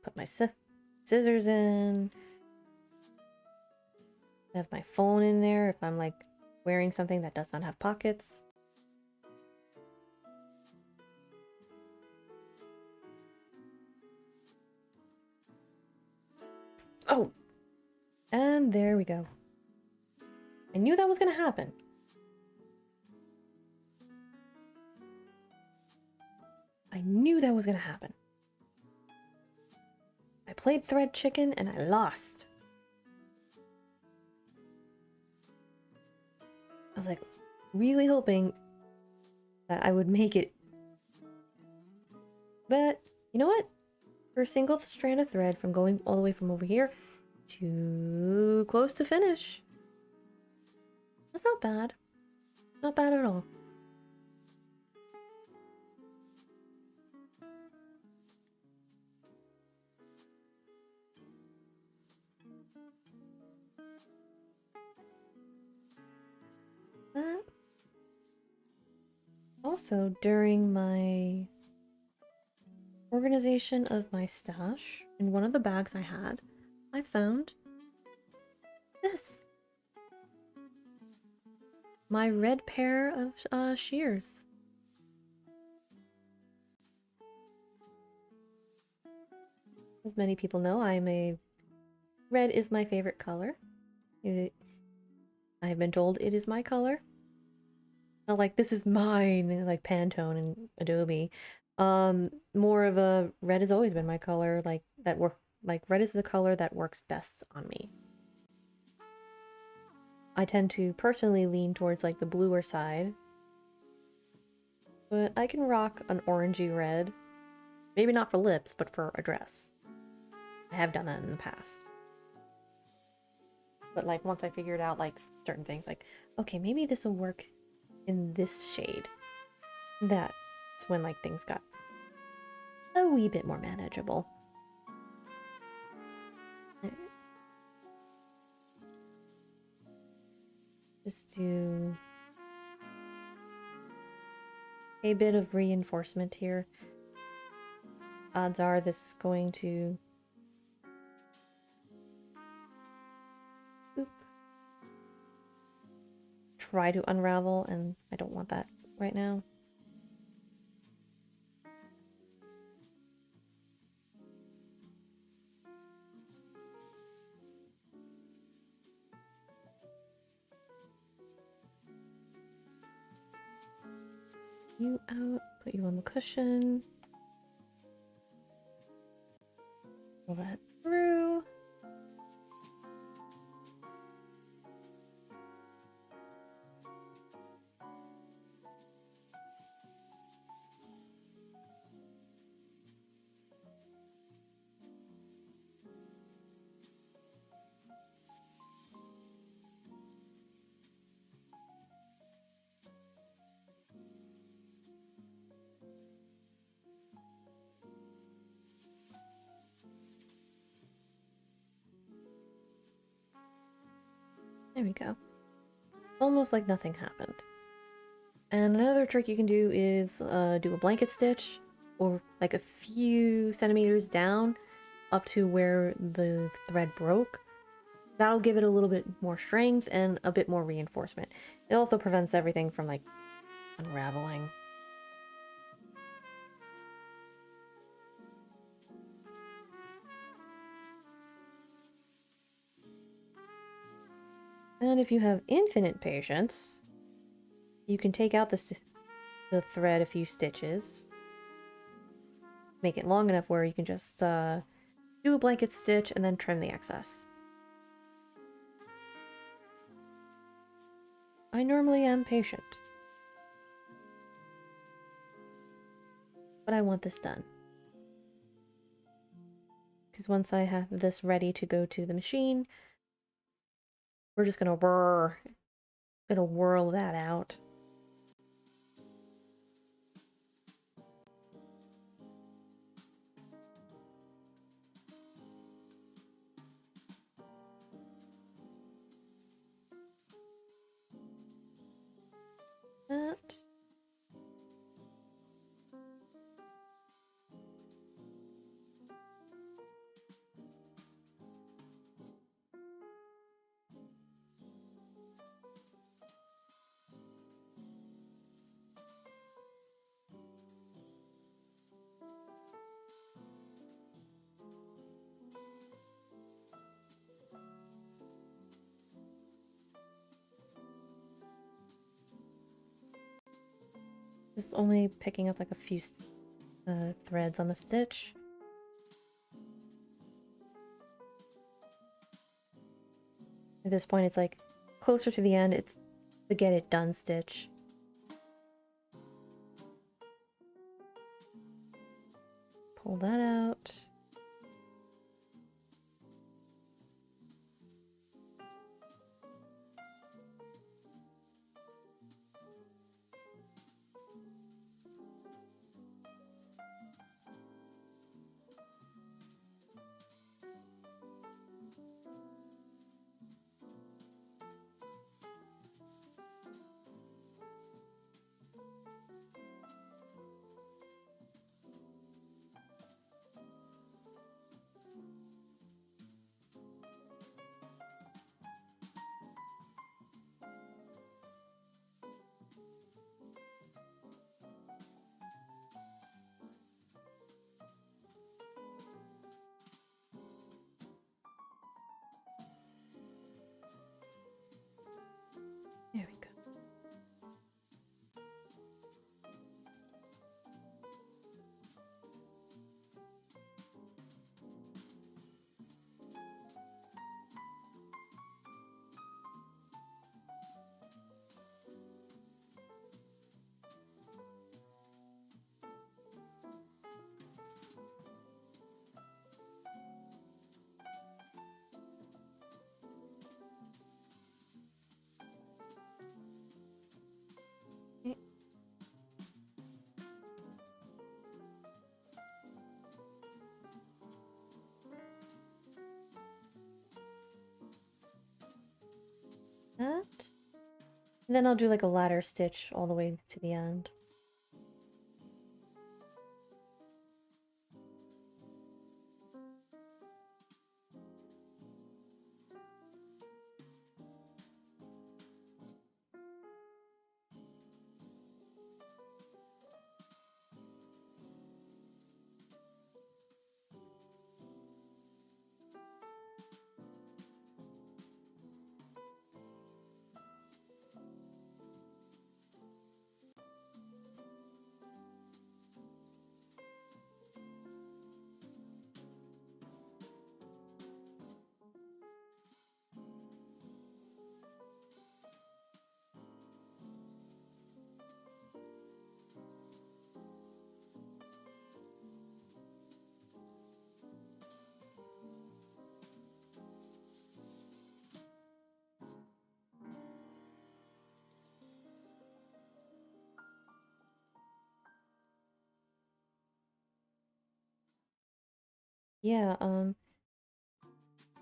Put my scissors in. I have my phone in there if I'm like wearing something that does not have pockets. Oh! And there we go. I knew that was gonna happen. I knew that was gonna happen. I played Thread Chicken and I lost. I was like really hoping that I would make it. But you know what? For a single strand of thread from going all the way from over here to close to finish. That's not bad. Not bad at all. Also, during my organization of my stash, in one of the bags I had, I found this. My red pair of shears. As many people know, red is my favorite color. I have been told it is my color. Not like this is mine, like Pantone and Adobe. More of a red has always been my color, like red is the color that works best on me. I tend to personally lean towards like the bluer side. But I can rock an orangey red. Maybe not for lips, but for a dress. I have done that in the past. But like once I figured out like certain things, like, okay, maybe this will work in this shade. That's when like things got a wee bit more manageable. Just do a bit of reinforcement here. Odds are this is going to try to unravel, and I don't want that right now. You out, put you on the cushion. Pull that through. There we go. Almost like nothing happened. And another trick you can do is do a blanket stitch, or like a few centimeters down up to where the thread broke. That'll give it a little bit more strength and a bit more reinforcement. It also prevents everything from like unraveling. And if you have infinite patience, you can take out the thread a few stitches. Make it long enough where you can just do a blanket stitch and then trim the excess. I normally am patient, but I want this done. because once I have this ready to go to the machine, we're just gonna whirl that out. That. Just only picking up like a few threads on the stitch. At this point, it's like closer to the end, it's the get it done stitch. Pull that out. There we go. That. And then I'll do like a ladder stitch all the way to the end. Yeah,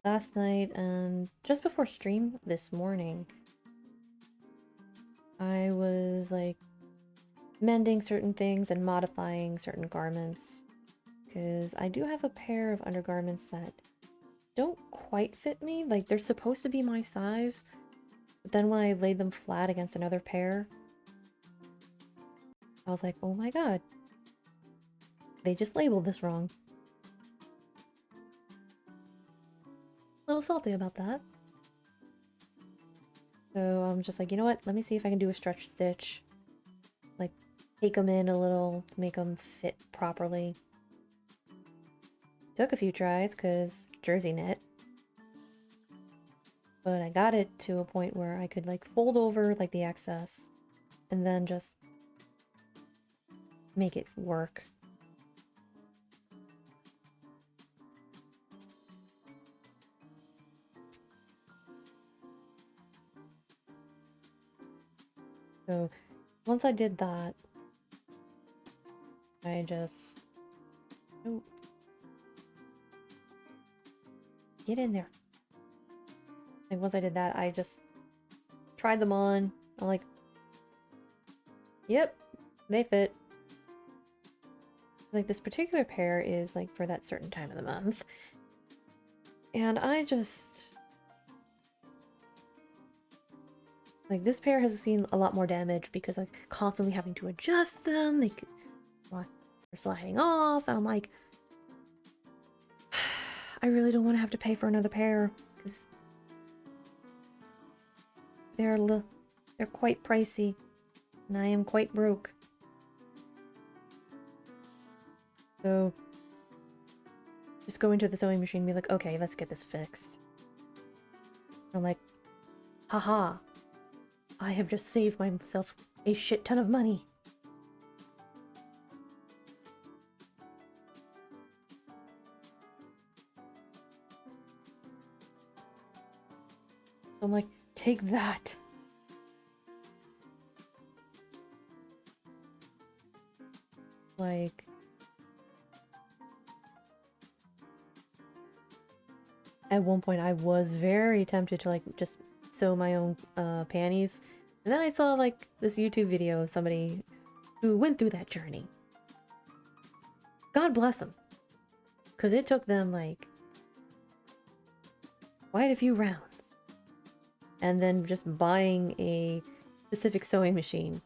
last night and just before stream this morning, I was like mending certain things and modifying certain garments because I do have a pair of undergarments that don't quite fit me. Like they're supposed to be my size, but then when I laid them flat against another pair, I was like, oh my god, they just labeled this wrong. A little salty about that. So I'm just like, you know what? Let me see if I can do a stretch stitch. Like, take them in a little to make them fit properly. Took a few tries because jersey knit. But I got it to a point where I could like fold over like the excess and then just make it work. So once I did that, I just... Oh. Get in there. Like, once I did that, I just tried them on. I'm like, yep, they fit. Like, this particular pair is, like, for that certain time of the month. And I just... Like, this pair has seen a lot more damage because I'm constantly having to adjust them. They're sliding off, and I'm like... I really don't want to have to pay for another pair, because they're quite pricey, and I am quite broke. So, just go into the sewing machine and be like, okay, let's get this fixed. I'm like, haha, I have just saved myself a shit ton of money. I'm like, take that. Like, at one point I was very tempted to like just sew my own panties. And then I saw like this YouTube video of somebody who went through that journey. God bless them. Because it took them like quite a few rounds. And then just buying a specific sewing machine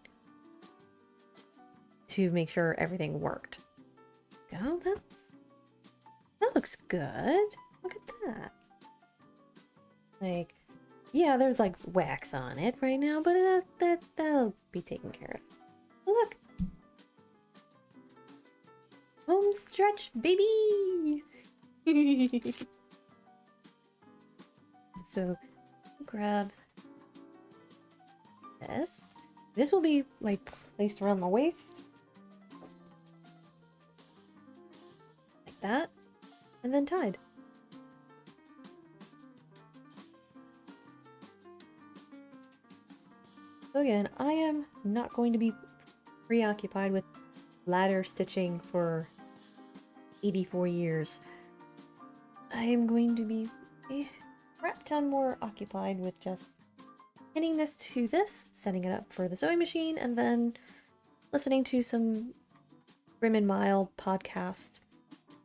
to make sure everything worked. Oh, that looks good. Look at that. Like, yeah, there's like wax on it right now, but that'll be taken care of. Oh, look. Home stretch, baby! So, grab this. This will be like placed around the waist. Like that. And then tied. So again, I am not going to be preoccupied with ladder stitching for 84 years. I am going to be a crap ton more occupied with just pinning this to this, setting it up for the sewing machine, and then listening to some Grim and Mild podcast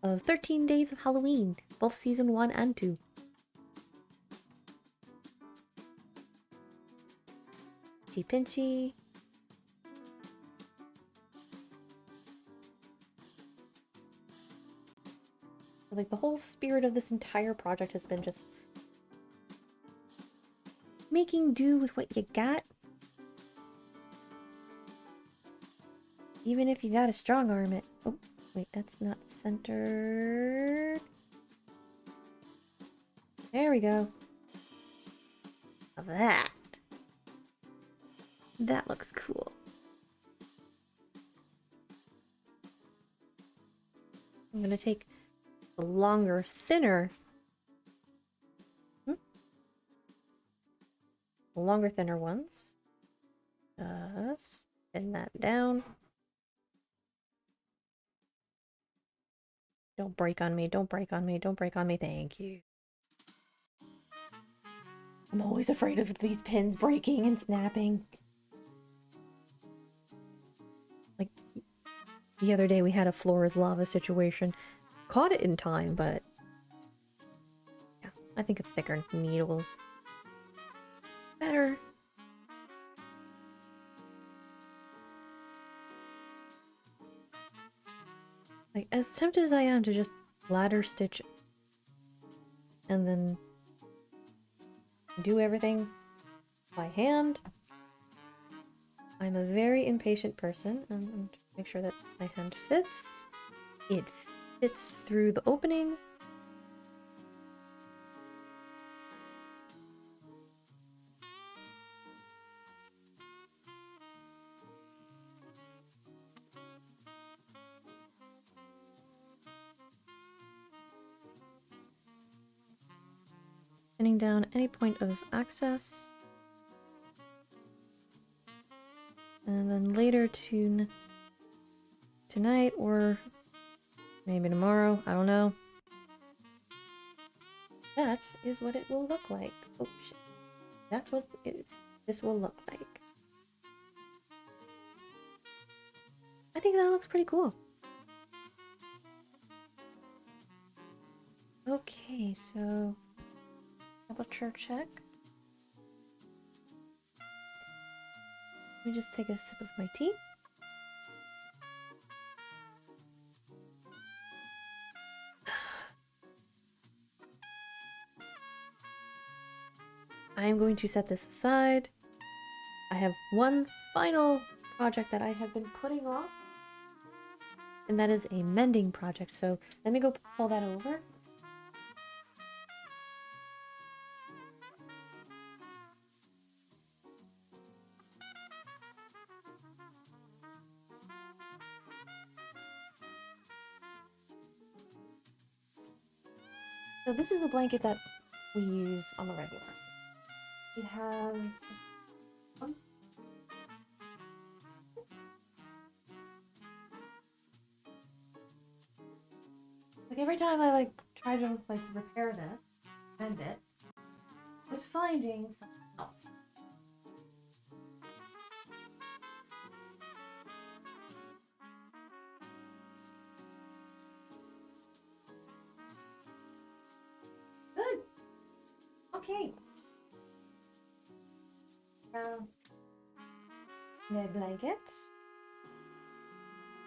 of 13 Days of Halloween, both season 1 and 2. Pinchy. Like, the whole spirit of this entire project has been just making do with what you got. Even if you gotta strong arm it. Oh, wait, that's not centered. There we go. Now that looks cool. I'm gonna take the longer, thinner. The longer, thinner ones. Just pin that down. Don't break on me, don't break on me, don't break on me, thank you. I'm always afraid of these pins breaking and snapping. Like, the other day we had a floor is lava situation. Caught it in time, but yeah, I think a thicker needle is better. Like, as tempted as I am to just ladder stitch and then do everything by hand, I'm a very impatient person, and I'm trying to make sure that my hand fits. It fits through the opening. Pinning down any point of access. And then later tonight or maybe tomorrow, I don't know. That is what it will look like. Oh shit. That's what this will look like. I think that looks pretty cool. Okay, so temperature check. Let me just take a sip of my tea. I am going to set this aside. I have one final project that I have been putting off, and that is a mending project. So let me go pull that over. So this is the blanket that we use on the regular. It has like every time I try to repair this, mend it, I was finding something else. Good. Okay. My blanket.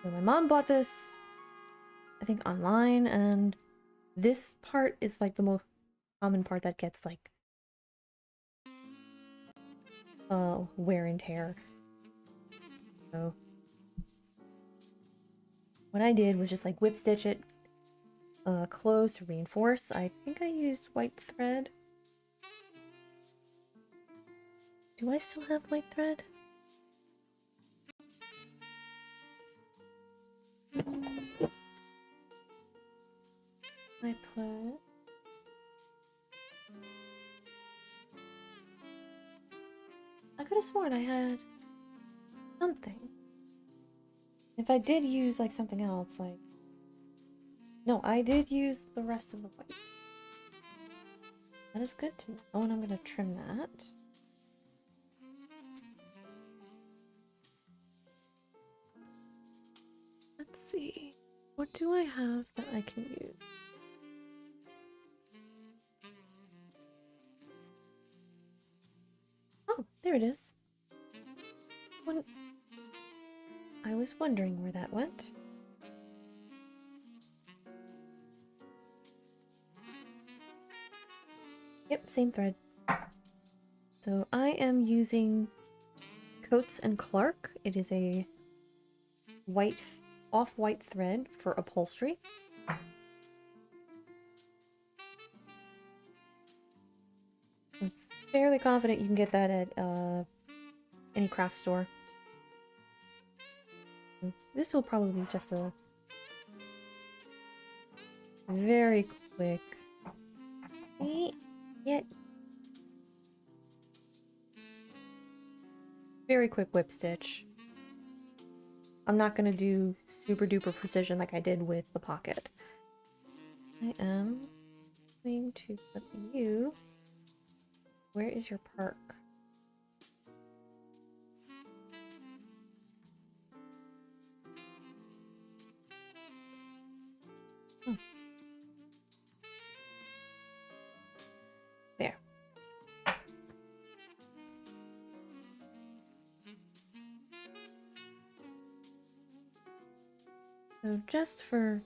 So my mom bought this, I think, online, and this part is like the most common part that gets wear and tear. So what I did was just whip stitch it closed to reinforce. I think I used white thread. Do I still have white thread? I could have sworn I had something. If I did use something else, no, I did use the rest of the white. That is good to know. Oh, and I'm gonna trim that. Let's see. What do I have that I can use? Oh, there it is. I was wondering where that went. Yep, same thread. So I am using Coates and Clark. It is a off-white thread for upholstery. I'm fairly confident you can get that at any craft store. This will probably be just a very quick. Very quick whip stitch. I'm not gonna do super duper precision like I did with the pocket. I am going to put you. Where is your perk? Oh. There. So just for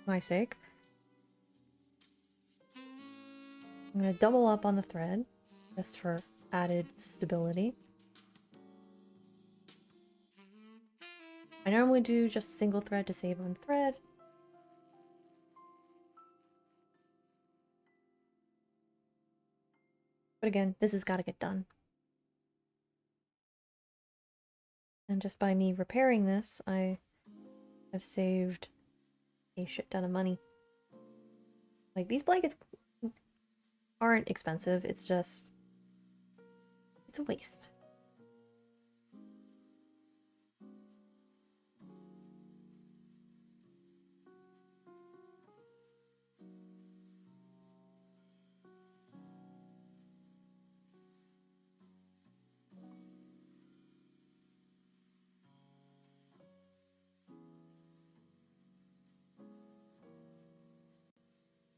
my sake, I'm going to double up on the thread just for added stability. I normally do just single thread to save on thread. But again, this has got to get done. And just by me repairing this, I have saved a shit ton of money. These blankets aren't expensive, it's just... it's a waste.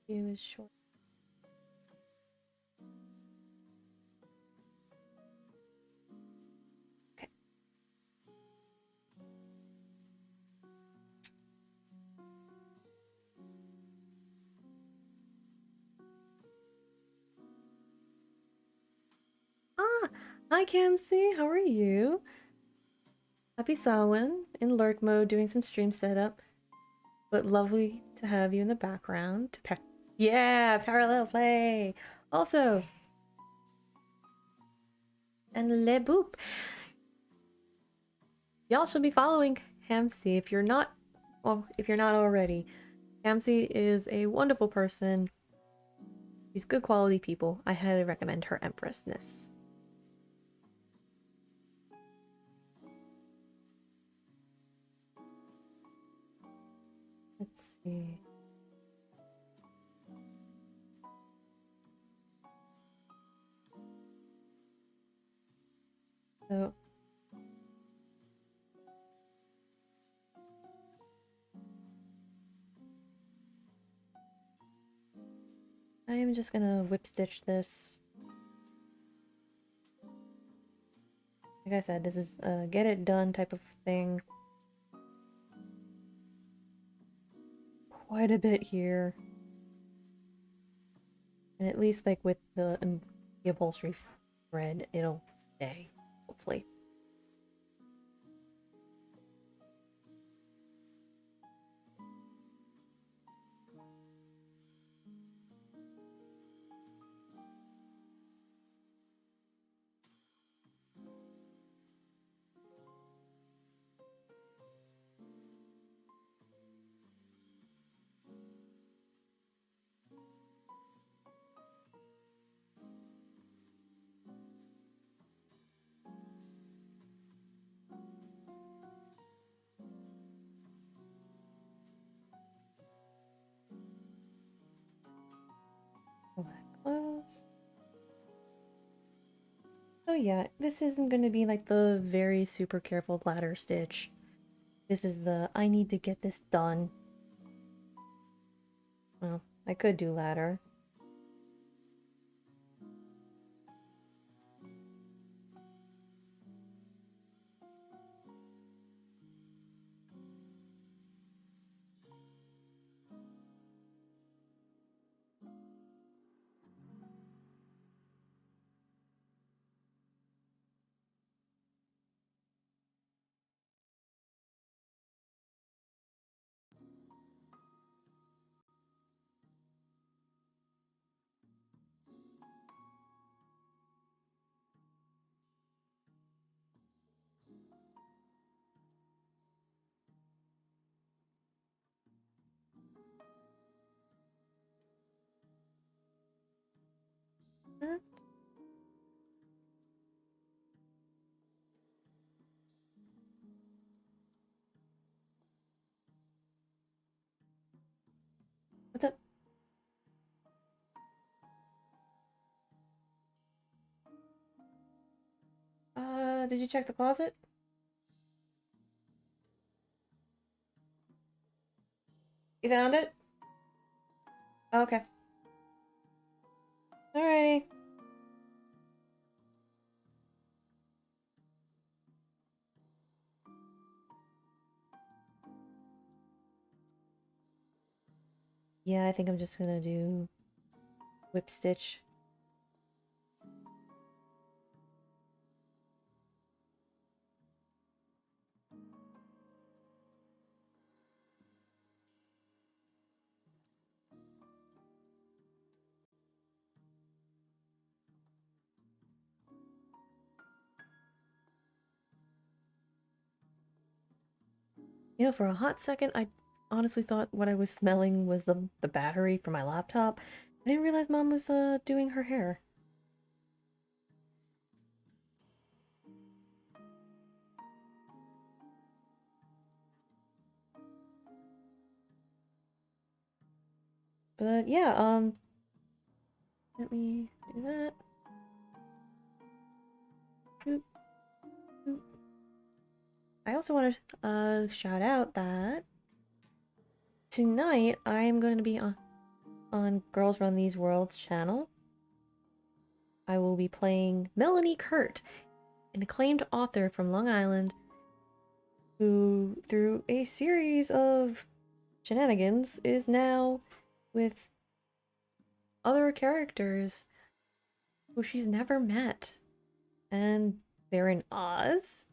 View is short. Okay. Ah, hi Camsey, how are you? Happy Samhain in lurk mode doing some stream setup, but lovely to have you in the background. Yeah, parallel play. Also, and Le Boop. Y'all should be following Hamsi if you're not, well, if you're not already. Hamsi is a wonderful person. She's good quality people. I highly recommend her Empressness. Let's see. So I am just gonna whip stitch this. Like I said, this is a get it done type of thing. Quite a bit here. And at least like with the upholstery thread, it'll stay, hopefully. Pull that close. So yeah, this isn't going to be like the very super careful ladder stitch. This is the I need to get this done. Well, I could do ladder. Huh? What's up? Did you check the closet? You found it? Okay. Alrighty. Yeah, I think I'm just gonna do whip stitch. You know, for a hot second, I honestly thought what I was smelling was the battery for my laptop. I didn't realize Mom was doing her hair. But yeah, let me do that. Boop, boop. I also want to shout out that tonight I'm going to be on on Girls Run These Worlds channel, I will be playing Melanie Kurt, an acclaimed author from Long Island who, through a series of shenanigans, is now with other characters who she's never met. And they're in Oz.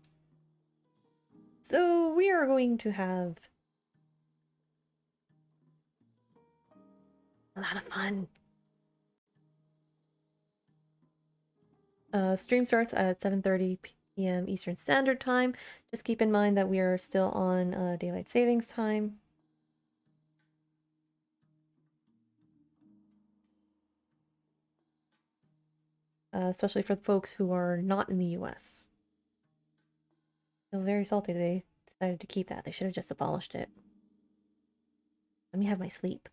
So we are going to have a lot of fun. Stream starts at 7:30 p.m. Eastern Standard Time. Just keep in mind that we are still on Daylight Savings Time. Especially for the folks who are not in the US. I feel very salty they decided to keep that. They should have just abolished it. Let me have my sleep.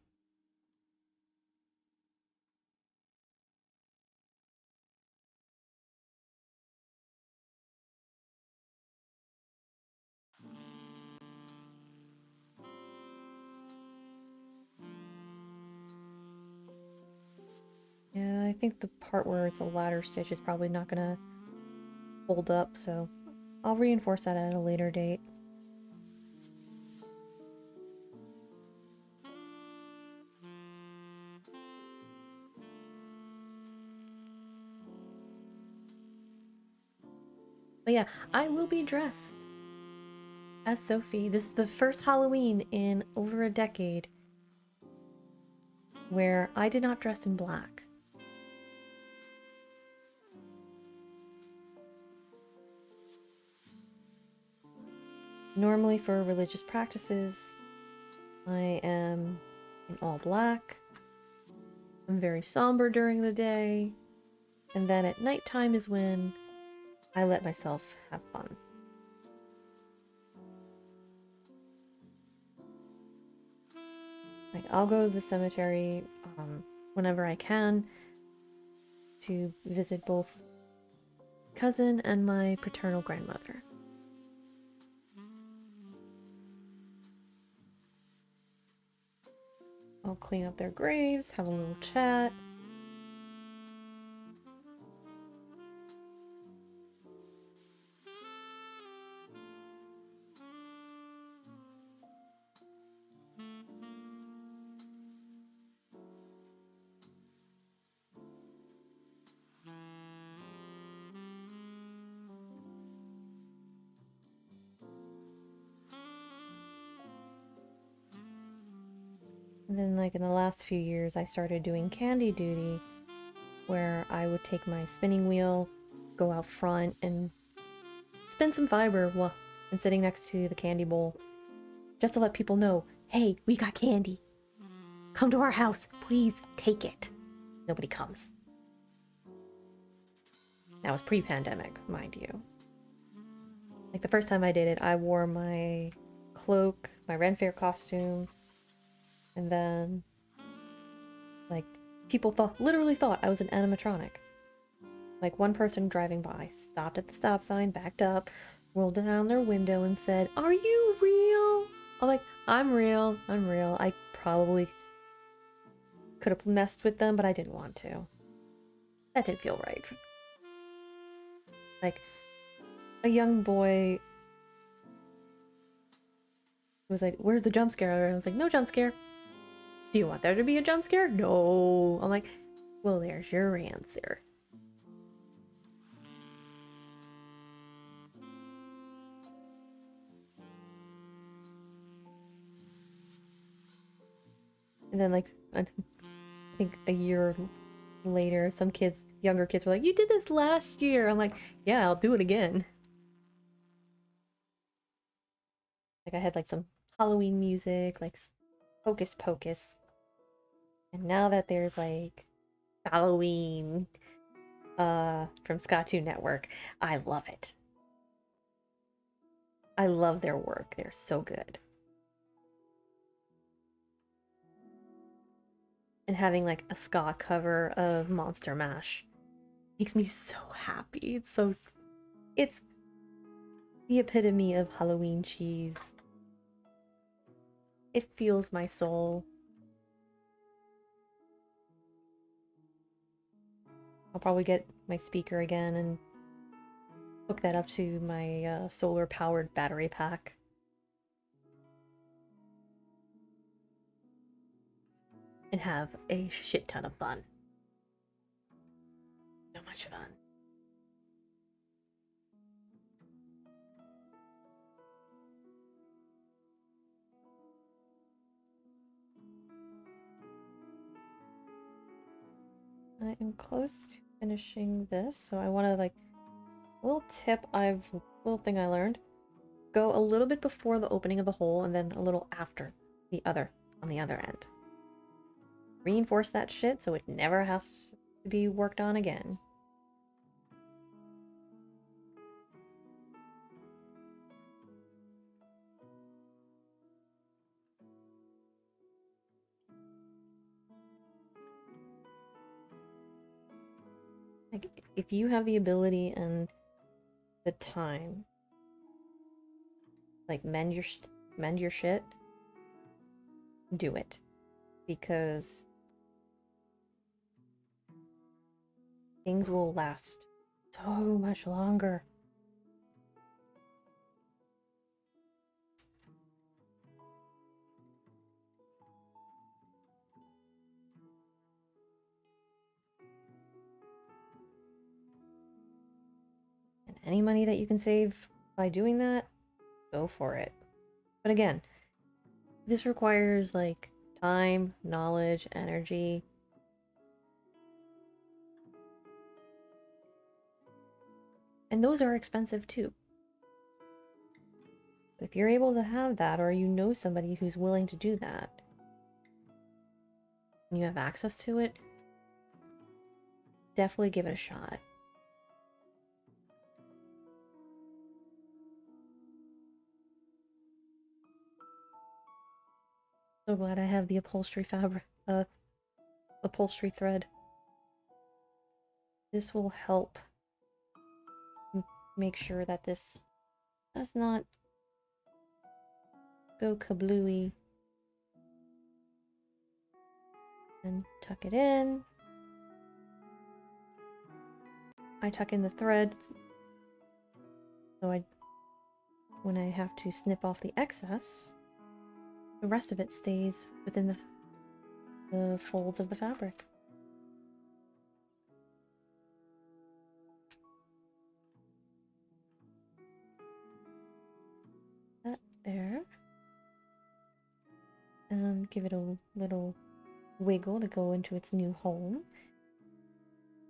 Yeah, I think the part where it's a ladder stitch is probably not gonna hold up, so I'll reinforce that at a later date. But yeah, I will be dressed as Sophie. This is the first Halloween in over a decade where I did not dress in black. Normally for religious practices, I am in all black. I'm very somber during the day. And then at nighttime is when I let myself have fun. Like, I'll go to the cemetery whenever I can to visit both cousin and my paternal grandmother. I'll clean up their graves, have a little chat. And then, like, in the last few years, I started doing candy duty, where I would take my spinning wheel, go out front, and spin some fiber while and sitting next to the candy bowl, just to let people know, hey, we got candy. Come to our house, please take it. Nobody comes. That was pre-pandemic, mind you. Like, the first time I did it, I wore my cloak, my Ren Fair costume, and then, like, people literally thought I was an animatronic. Like, one person driving by stopped at the stop sign, backed up, rolled down their window and said, "Are you real?" I'm like, I'm real, I'm real. I probably could have messed with them, but I didn't want to. That didn't feel right. Like, a young boy was like, "Where's the jump scare?" And I was like, "No jump scare." "Do you want there to be a jump scare?" "No." I'm like, well, there's your answer. And then, like, I think a year later, some kids, younger kids, were like, "You did this last year." I'm like, "Yeah, I'll do it again." Like, I had, like, some Halloween music, like Hocus Pocus. And now that there's, like, Halloween from Cartoon Network, I love it. I love their work. They're so good. And having, like, a ska cover of Monster Mash makes me so happy. It's the epitome of Halloween cheese. It fuels my soul. I'll probably get my speaker again and hook that up to my solar-powered battery pack. And have a shit ton of fun. So much fun. I am close to finishing this, so I want to like little thing I learned. Go a little bit before the opening of the hole and then a little after on the other end. Reinforce that shit so it never has to be worked on again. Like, if you have the ability and the time, like mend your shit, do it, because things will last so much longer. And any money that you can save by doing that, go for it. But again, this requires like time, knowledge, energy. And those are expensive too. But if you're able to have that, or you know somebody who's willing to do that, and you have access to it, definitely give it a shot. So glad I have the upholstery upholstery thread. This will help make sure that this does not go kablooey. And tuck it in. I tuck in the threads so when I have to snip off the excess, the rest of it stays within the folds of the fabric. That there. And give it a little wiggle to go into its new home.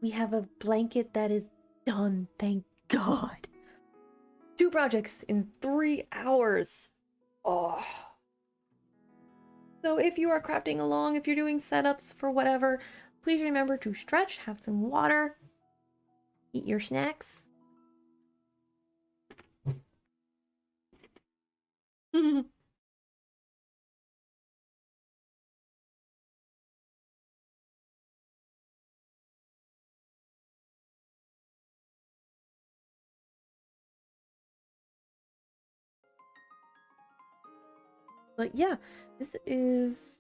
We have a blanket that is done, thank God. 2 projects in 3 hours. Oh. So if you are crafting along, if you're doing setups for whatever, please remember to stretch, have some water, eat your snacks. But yeah, this is...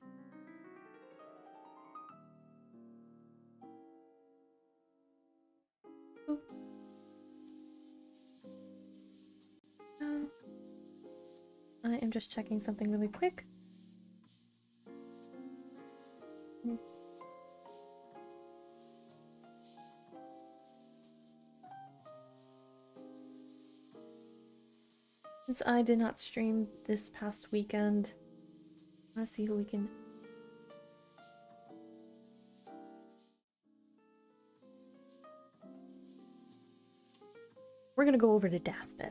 I am just checking something really quick. Since I did not stream this past weekend, I want to see who we can... We're gonna go over to Daspit.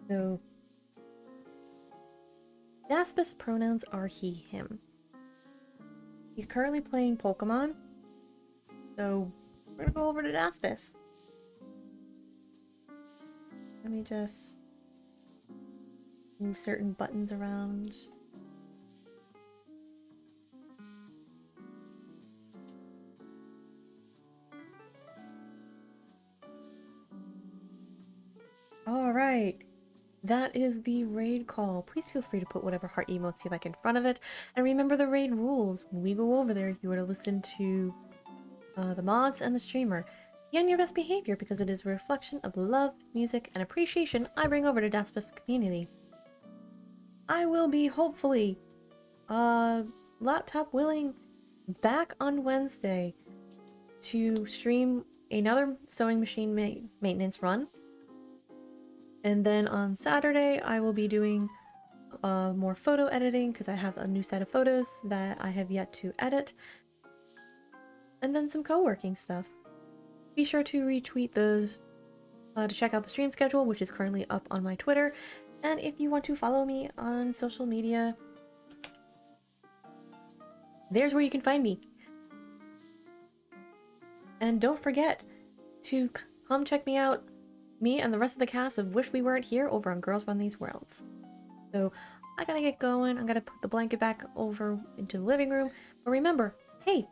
So, Daspit's pronouns are he, him. He's currently playing Pokemon, so we're gonna go over to Daspit. Let me just move certain buttons around. All right. that is the raid call. Please feel free to put whatever heart emotes you like in front of it. And remember the raid rules. When we go over there, you are to listen to the mods and the streamer. Be on your best behavior because it is a reflection of the love, music, and appreciation I bring over to DASPF community. I will be hopefully, laptop willing, back on Wednesday to stream another sewing machine maintenance run. And then on Saturday, I will be doing more photo editing because I have a new set of photos that I have yet to edit. And then some co-working stuff. Be sure to retweet those to check out the stream schedule, which is currently up on my Twitter. And if you want to follow me on social media, there's where you can find me. And don't forget to come check me out, me and the rest of the cast of Wish We Weren't Here over on Girls Run These Worlds. So I gotta get going. I'm gonna put the blanket back over into the living room. But remember, hey,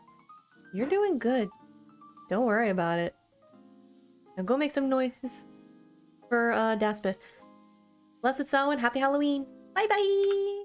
you're doing good. Don't worry about it. Now go make some noise for DASPF. Blessed Samhain, happy Halloween. Bye bye!